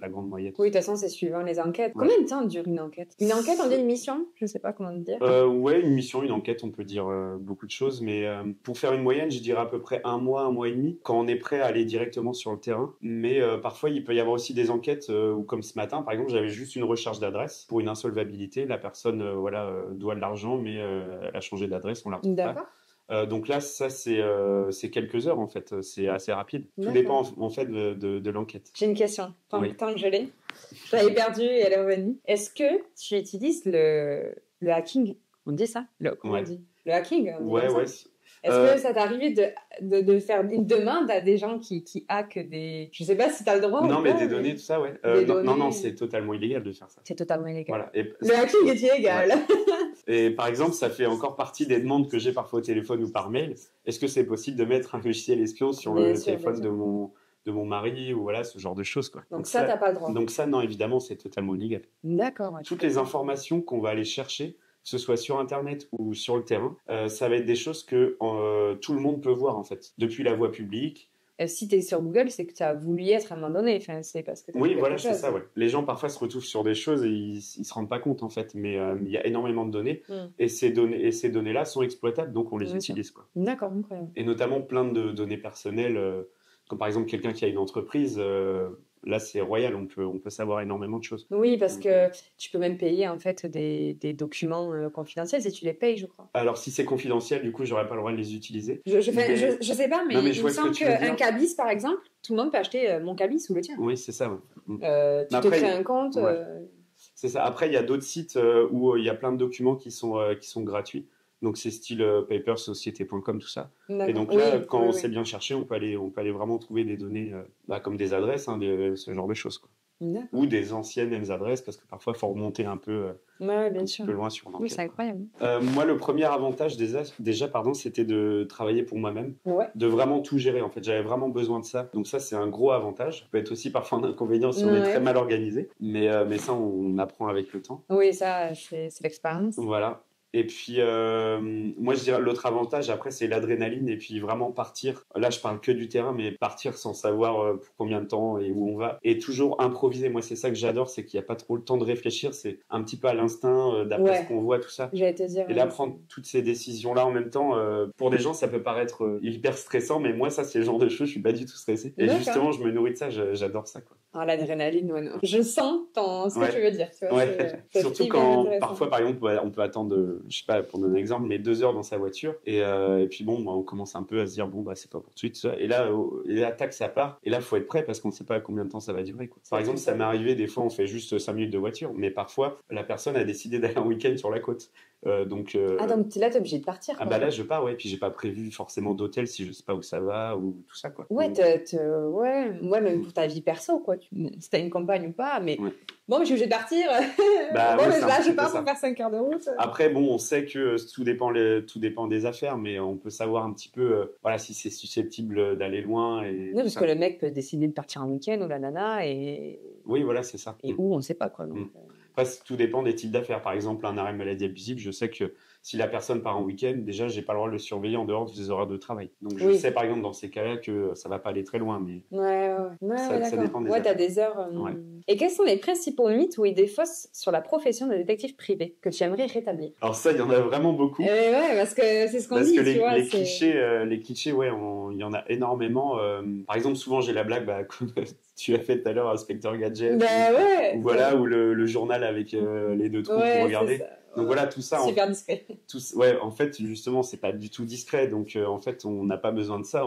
la grande moyenne. Oui, de toute façon, c'est suivant les enquêtes. Combien de temps dure une enquête? Une Une enquête, on dit une mission? Je sais pas comment dire. Ouais, une mission, une enquête, on peut dire beaucoup de choses, mais pour faire une moyenne, je dirais à peu près un mois et demi, quand on est prêt à aller directement sur le terrain. Mais parfois, il peut y avoir aussi des enquêtes où, comme ce matin, par exemple, j'avais juste une recherche d'adresse pour une insolvabilité. La personne, doit de l'argent, mais elle a changé d'adresse, on la retrouve pas. Donc là, ça, c'est quelques heures, en fait. C'est assez rapide. Tout dépend, en fait, de l'enquête. J'ai une question. Tant que je l'ai. Je l'avais perdue et elle est revenue. Est-ce que tu utilises le hacking? On dit ça? Comment on dit? Le hacking? Ouais. Est-ce que ça t'est arrivé de faire une demande à des gens qui hackent des... Je sais pas si t'as le droit non, ou mais pas, des données, tout ça, ouais. Non, c'est totalement illégal de faire ça. C'est totalement illégal. Voilà. Le hacking est illégal. Ouais. Et par exemple, ça fait encore partie des demandes que j'ai parfois au téléphone ou par mail. Est-ce que c'est possible de mettre un logiciel espion sur le téléphone de mon mari ou voilà, ce genre de choses, quoi. Donc ça, t'as pas le droit. Donc ça, non, évidemment, c'est totalement illégal. D'accord. Ouais, toutes les informations qu'on va aller chercher, que ce soit sur Internet ou sur le terrain, ça va être des choses que tout le monde peut voir, en fait, depuis la voie publique. Si tu es sur Google, c'est que tu as voulu y être à un moment donné. Enfin, c'est parce que oui, voilà, c'est ça, ouais. Les gens, parfois, se retrouvent sur des choses et ils se rendent pas compte, en fait. Mais il y a énormément de données. Et ces données-là sont exploitables, donc on les utilise, quoi. D'accord, incroyable. Et notamment plein de données personnelles, comme par exemple quelqu'un qui a une entreprise... là, c'est royal, on peut savoir énormément de choses. Oui, parce que tu peux même payer en fait des documents confidentiels si tu les payes, je crois. Alors, si c'est confidentiel, du coup, j'aurais pas le droit de les utiliser. Je sais pas, mais il me semble qu'un cabis, par exemple, tout le monde peut acheter mon cabis ou le tien. Oui, c'est ça. Ouais. Tu te crées un compte. Ouais. C'est ça. Après, il y a d'autres sites où il y a plein de documents qui sont gratuits. Donc, c'est style papersociété.com, tout ça. Et donc là, quand on sait bien chercher, on peut aller vraiment trouver des données comme des adresses, ce genre de choses, quoi. Ou des anciennes adresses, parce que parfois, il faut remonter un peu, bien sûr. peu loin sur l'enquête. Oui, c'est incroyable. Moi, le premier avantage, c'était de travailler pour moi-même, de vraiment tout gérer. En fait, j'avais vraiment besoin de ça. Donc ça, c'est un gros avantage. Ça peut être aussi parfois un inconvénient si on est très mal organisé. Mais ça, on apprend avec le temps. Oui, ça, c'est l'expérience. Voilà. Et puis, moi, je dirais l'autre avantage, après, c'est l'adrénaline et puis vraiment partir. Là, je parle que du terrain, mais partir sans savoir pour combien de temps et où on va. Et toujours improviser. Moi, c'est ça que j'adore, c'est qu'il n'y a pas trop le temps de réfléchir. C'est un petit peu à l'instinct, d'après ce qu'on voit, tout ça. J'allais te dire. Et là, prendre toutes ces décisions-là en même temps, pour des gens, ça peut paraître hyper stressant, mais moi, ça, c'est le genre de choses, je suis pas du tout stressé. Et justement, je me nourris de ça, j'adore ça, quoi. Ah, l'adrénaline, ouais, non. Je sens ce que tu veux dire. Tu vois, surtout quand, parfois, par exemple, on peut attendre, je sais pas, pour donner un exemple, mais 2 heures dans sa voiture. Et puis bon, on commence un peu à se dire, bon, c'est pas pour tout de suite, tout ça. Et là, tac, ça part. Et là, faut être prêt parce qu'on sait pas combien de temps ça va durer, quoi. Par exemple, ça m'est arrivé, des fois, on fait juste 5 minutes de voiture, mais parfois, la personne a décidé d'aller un week-end sur la côte. Donc là, t'es obligé de partir, quoi. Là, je pars, ouais. Puis j'ai pas prévu forcément d'hôtel si je sais pas où ça va ou tout ça, quoi. Ouais, même pour ta vie perso, quoi. Si t'as une compagne ou pas, mais bon, mais je suis obligée de partir. Là, je pars pour faire 5 heures de route. Après, bon, on sait que tout dépend des affaires, mais on peut savoir un petit peu, si c'est susceptible d'aller loin. Et parce que le mec peut décider de partir un week-end ou la nana et. Oui, voilà, c'est ça. Et où, on sait pas, quoi. Donc, Après, tout dépend des types d'affaires. Par exemple, un arrêt maladie abusive, je sais que si la personne part en week-end, déjà, j'ai pas le droit de le surveiller en dehors des horaires de travail. Donc, je sais, par exemple, dans ces cas-là, que ça va pas aller très loin. Mais ça dépend des affaires. T'as des heures. Et quels sont les principaux mythes ou idées fausses sur la profession de détective privé que tu aimerais rétablir? Alors ça, il y en a vraiment beaucoup. Parce que c'est ce qu'on dit, tu vois. Les clichés, il y en a énormément. Par exemple, souvent, j'ai la blague, tu as fait tout à l'heure, Inspecteur Gadget. Ou voilà, ou le journal avec les 2 trous pour regarder. Donc voilà, tout ça. Super discret. En fait, justement, c'est pas du tout discret. Donc, en fait, on n'a pas besoin de ça.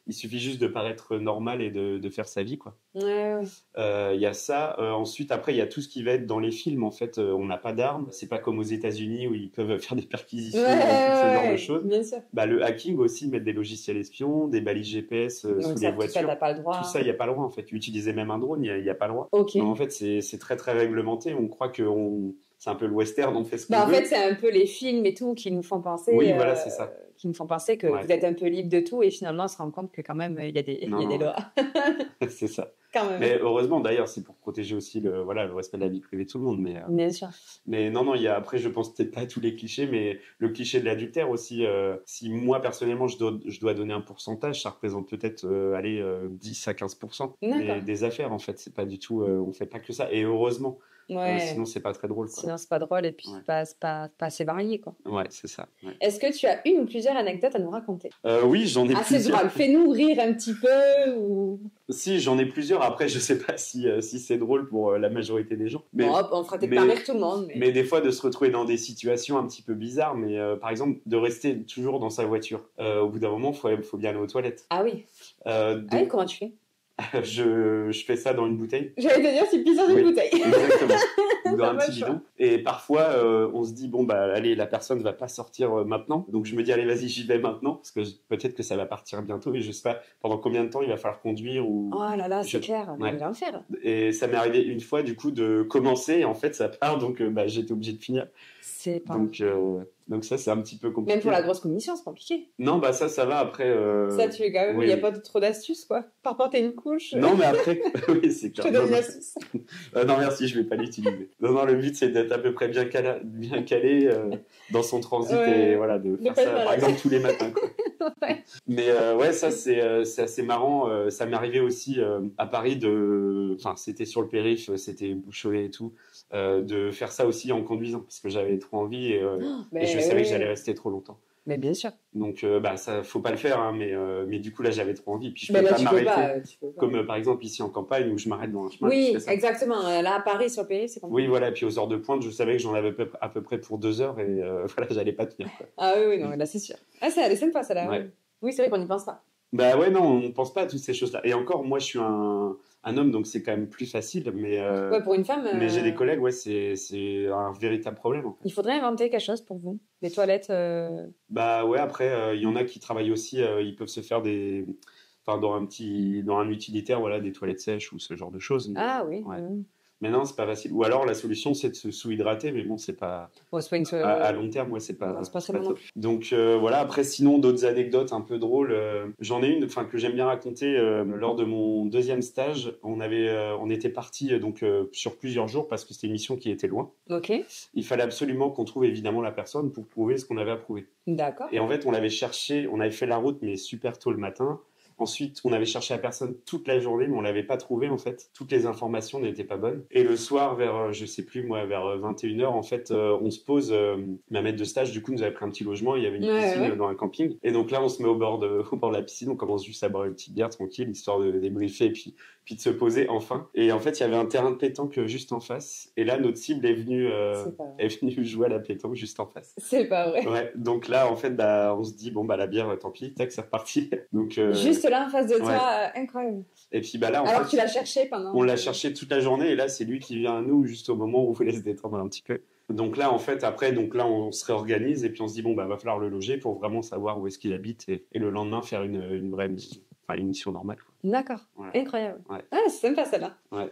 Il suffit juste de paraître normal et de faire sa vie, quoi. Il y a ça. Ensuite, après, il y a tout ce qui va être dans les films. En fait, on n'a pas d'armes. C'est pas comme aux États-Unis où ils peuvent faire des perquisitions, ce genre de choses. Bien sûr. Le hacking aussi, mettre des logiciels espions, des balises GPS sous les voitures. T'as pas le droit. Tout ça, il n'y a pas le droit, en fait. Utiliser même un drone, il n'y a pas le droit. Okay. Donc, en fait, c'est très, très réglementé. On croit que c'est un peu le western, on fait ce qu'on veut. En fait, c'est un peu les films et tout qui nous font penser. Oui, voilà, c'est ça. Qui nous font penser que vous êtes un peu libre de tout et finalement, on se rend compte que quand même, il y a des lois. C'est ça. Quand même. Mais heureusement, d'ailleurs, c'est pour protéger aussi le respect de la vie privée de tout le monde. Mais, bien sûr. Mais non, après, je pense peut-être pas à tous les clichés, mais le cliché de l'adultère aussi, si moi, personnellement, je dois donner un pourcentage, ça représente peut-être 10 à 15% des affaires, en fait. C'est pas du tout, on fait pas que ça. Et heureusement. Sinon, c'est pas très drôle. Quoi. Sinon, c'est pas drôle et puis pas assez varié. Quoi. Ouais, c'est ça. Ouais. Est-ce que tu as une ou plusieurs anecdotes à nous raconter? Oui, j'en ai plusieurs. C'est drôle. Fais-nous rire un petit peu. Ou... Si, j'en ai plusieurs. Après, je sais pas si c'est drôle pour la majorité des gens. Mais, on fera peut-être pas rire tout le monde. Mais des fois, de se retrouver dans des situations un petit peu bizarres. Mais par exemple, de rester toujours dans sa voiture. Au bout d'un moment, il faut bien aller aux toilettes. Ah oui. Donc... comment tu fais? Je fais ça dans une bouteille. J'allais te dire, tu pisses dans une bouteille. Exactement. Ou dans un petit bidon. Et parfois, on se dit, bon, bah, allez, la personne va pas sortir maintenant. Donc, je me dis, allez, vas-y, j'y vais maintenant. Parce que peut-être que ça va partir bientôt. Et je sais pas pendant combien de temps il va falloir conduire. Ou... Oh là là, c'est clair. Il va le faire. Et ça m'est arrivé une fois, du coup, de commencer. Et en fait, ça part. Donc, j'étais obligé de finir. C'est pas... Donc ça, c'est un petit peu compliqué. Même pour la grosse commission, c'est compliqué. Non, bah ça va après... Ça, tu es quand même... Il n'y a pas trop d'astuces, quoi. Par porter une couche. Non, mais après... oui, c'est clair. Je te donne une astuce. Non, merci, je ne vais pas l'utiliser. Non, le but, c'est d'être à peu près bien calé dans son transit et voilà, de faire ça, par exemple, tous les matins, quoi. Ouais. Mais ça, c'est assez marrant. Ça m'est arrivé aussi à Paris Enfin, c'était sur le périph', c'était bouchonné et tout. De faire ça aussi en conduisant parce que j'avais trop envie et je savais que j'allais rester trop longtemps. Mais bien sûr. Donc ça faut pas le faire hein, mais du coup là j'avais trop envie puis je peux pas m'arrêter comme par exemple ici en campagne où je m'arrête dans un chemin. Oui, exactement. Là à Paris sur le périph', c'est compliqué. Oui voilà, puis aux heures de pointe, je savais que j'en avais à peu près pour 2 heures et voilà, j'allais pas tenir quoi. Ah oui non, là c'est sûr. Ah ça c'est sympa ça là. Ouais. Oui, c'est vrai qu'on n'y pense pas. Bah ouais non, on pense pas à toutes ces choses-là. Et encore moi je suis un homme, donc c'est quand même plus facile. Mais, pour une femme. Mais j'ai des collègues, c'est un véritable problème. En fait. Il faudrait inventer quelque chose pour vous. Des toilettes. Bah ouais, après, il y en a qui travaillent aussi, ils peuvent se faire dans un utilitaire, voilà, des toilettes sèches ou ce genre de choses. Ah oui. Ouais. Mais non, c'est pas facile. Ou alors la solution, c'est de se sous-hydrater, mais bon, c'est pas. À long terme, ouais, c'est pas très top. Donc voilà. Après, sinon, d'autres anecdotes un peu drôles. J'en ai une, que j'aime bien raconter. Lors de mon 2e stage, on était parti sur plusieurs jours parce que c'était une mission qui était loin. Ok. Il fallait absolument qu'on trouve évidemment la personne pour prouver ce qu'on avait à prouver. D'accord. Et en fait, on l'avait cherché, on avait fait la route, mais super tôt le matin. Ensuite, on avait cherché la personne toute la journée, mais on l'avait pas trouvée en fait. Toutes les informations n'étaient pas bonnes. Et le soir, vers, je sais plus moi, vers 21h, en fait, on se pose. Ma maître de stage, du coup, nous avait pris un petit logement. Il y avait une piscine dans un camping. Et donc là, on se met au bord de la piscine. On commence juste à boire une petite bière tranquille, histoire de débriefer et puis de se poser enfin. Et en fait, il y avait un terrain de pétanque juste en face. Et là, notre cible est venue jouer à la pétanque juste en face. C'est pas vrai. Ouais. Donc là, en fait, on se dit bon la bière, tant pis, tac, c'est reparti. Donc juste là en face de toi, incroyable. Et puis là, alors tu l'as cherché pendant. On l'a cherché toute la journée et là, c'est lui qui vient à nous juste au moment où on voulait se détendre un petit peu. Donc là, en fait, après, on se réorganise et puis on se dit bon va falloir le loger pour vraiment savoir où est-ce qu'il habite et le lendemain faire une vraie mission normale. Quoi. D'accord. Voilà. Incroyable. Ouais. Ah, c'est sympa celle-là. Ouais.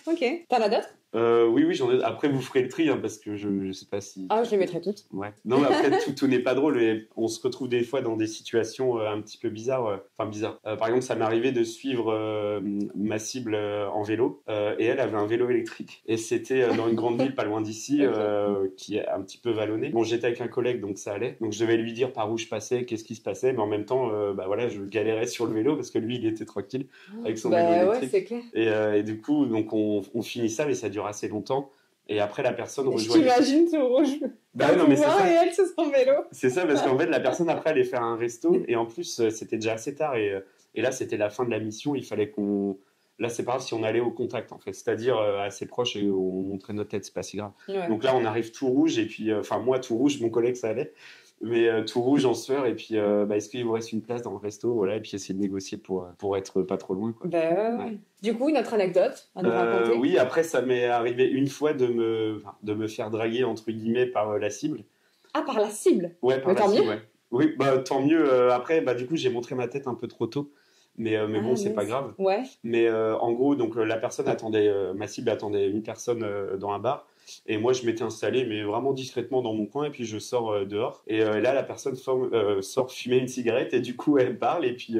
Ok. T'en as d'autres? Oui, j'en ai. Après, vous ferez le tri parce que je sais pas si. Ah, je les mettrai toutes. Ouais. Non, mais après, tout n'est pas drôle. Et on se retrouve des fois dans des situations un petit peu bizarres. Bizarres. Par exemple, ça m'est arrivé de suivre ma cible en vélo et elle avait un vélo électrique. Et c'était dans une grande ville pas loin d'ici qui est un petit peu vallonnée. Bon, j'étais avec un collègue, donc ça allait. Donc je devais lui dire par où je passais, qu'est-ce qui se passait, mais en même temps, je galérais sur le vélo parce que lui, il était tranquille avec son vélo électrique. Ouais, c'est clair. Et du coup, donc on finit ça, mais ça dure assez longtemps. Et après, la personne rejoint. J'imagine tout rouge. Non, mais c'est ça. Et elle, c'est son vélo. C'est ça, parce qu'en fait, la personne, après, allait faire un resto. Et en plus, c'était déjà assez tard. Et là, c'était la fin de la mission. Il fallait qu'on. Là, c'est pas grave si on allait au contact, en fait. C'est-à-dire assez proche et on montrait notre tête, c'est pas si grave. Ouais. Donc là, on arrive tout rouge. Et puis, moi, tout rouge, mon collègue, ça allait. Mais tout rouge en sueur. Et puis, est-ce qu'il vous reste une place dans le resto, voilà, et puis essayer de négocier pour être pas trop loin, quoi. Ouais. Du coup, une autre anecdote à nous raconter. Oui, après, ça m'est arrivé une fois de me faire draguer, entre guillemets, par la cible. Ah, par la cible? Ouais, par la cible, ouais. Oui, tant mieux. Après, du coup, j'ai montré ma tête un peu trop tôt. Mais bon, c'est pas grave. Ouais. Mais en gros, donc la personne attendait, ma cible attendait une personne dans un bar. Et moi, je m'étais installé, mais vraiment discrètement dans mon coin. Et puis, je sors dehors. Et là, la personne sort fumer une cigarette. Et du coup, elle parle. Et puis,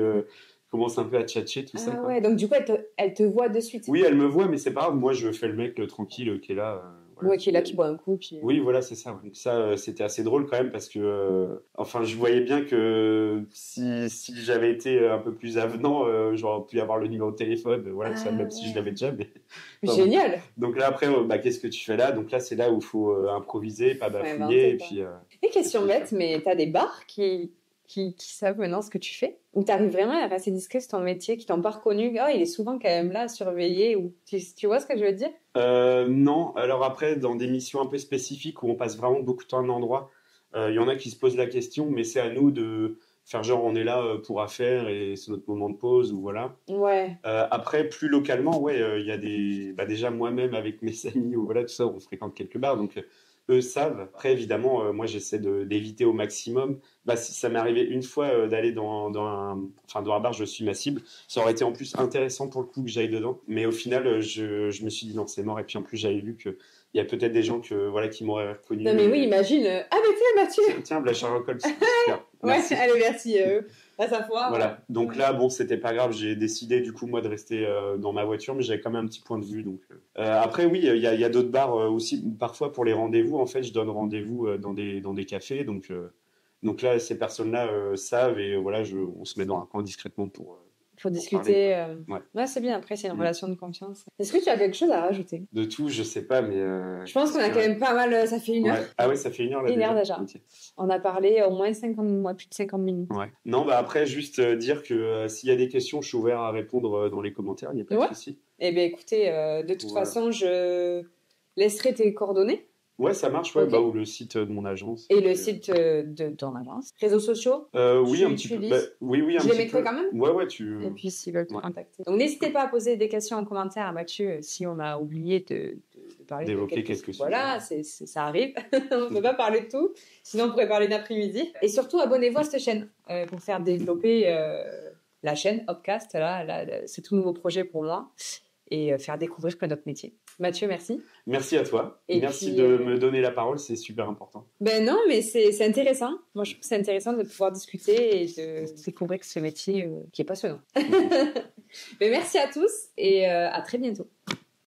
commence un peu à tchatcher, tout ça. Ah ouais, donc du coup, elle te voit de suite. Oui, elle me voit, mais c'est pas grave. Moi, je fais le mec tranquille qui est là. Voilà. Ouais, qui est là, qui boit un coup. Puis... Oui, voilà, c'est ça. Donc ça, c'était assez drôle quand même parce que, enfin, je voyais bien que si j'avais été un peu plus avenant, j'aurais pu avoir le numéro de téléphone, voilà, ça, même si je l'avais déjà. Mais... Génial. Donc là, après, qu'est-ce que tu fais là? Donc là, c'est là où il faut improviser, pas bafouiller. Et puis, et question bête, mais t'as des bars qui savent maintenant ce que tu fais? Ou t'arrives vraiment à rester discret sur ton métier, qui t'ont pas reconnu? Oh, il est souvent quand même là, à surveiller. Ou... Tu vois ce que je veux dire? Non. Alors après, dans des missions un peu spécifiques où on passe vraiment beaucoup de temps à un endroit, il y en a qui se posent la question, mais c'est à nous de faire genre on est là pour affaires et c'est notre moment de pause ou voilà. Ouais. Après, plus localement, ouais, il y a des... déjà moi-même avec mes amis ou voilà, tout ça, on fréquente quelques bars, donc... eux savent. Après, évidemment, moi, j'essaie d'éviter au maximum. Si ça m'est arrivé une fois d'aller dans un bar, je suis ma cible. Ça aurait été en plus intéressant pour le coup que j'aille dedans. Mais au final, je me suis dit non, c'est mort. Et puis en plus, j'avais vu qu'il y a peut-être des gens qui m'auraient reconnu. Non, mais oui, imagine. Ah, mais tiens, Mathieu. Tiens, la Charles Cole, c'est super. Ouais, allez, merci. À sa fois. Voilà. Donc là, bon, c'était pas grave. J'ai décidé, du coup, moi, de rester dans ma voiture, mais j'avais quand même un petit point de vue. Donc, après, oui, il y a d'autres bars aussi. Parfois, pour les rendez-vous, en fait, je donne rendez-vous dans des cafés. Donc là, ces personnes-là savent et voilà, on se met dans un coin discrètement pour discuter. Ouais, c'est bien. Après, c'est une relation de confiance. Est-ce que tu as quelque chose à rajouter? De tout, je sais pas, mais... je pense qu'on a quand même pas mal... Ça fait 1 heure. Ouais. Ah ouais, ça fait 1 heure là. 1 heure déjà. Okay. On a parlé au moins plus de 50 minutes. Ouais. Non, après, juste dire que s'il y a des questions, je suis ouvert à répondre dans les commentaires. Il n'y a pas de souci. Eh bien, écoutez, de toute façon, je laisserai tes coordonnées. Ouais, ça marche, ouais, ou le site de mon agence. Et le site de ton agence. Réseaux sociaux? Oui, un petit peu. Oui, un petit peu. Je les mettrai quand même? Ouais, Et puis, s'ils veulent te contacter. Donc, n'hésitez pas à poser des questions en commentaire à Mathieu si on a oublié de parler d'évoquer quelques sujets. Voilà, ça arrive. On ne peut pas parler de tout. Sinon, on pourrait parler d'après-midi. Et surtout, abonnez-vous à cette chaîne pour faire développer la chaîne Hopcast. Là, c'est tout nouveau projet pour moi. Et faire découvrir plein d'autres métiers. Mathieu, merci. Merci à toi. Et merci de me donner la parole, c'est super important. Ben non, mais c'est intéressant. Moi, je trouve que c'est intéressant de pouvoir discuter et de découvrir ce métier qui est passionnant. Mais merci à tous et à très bientôt.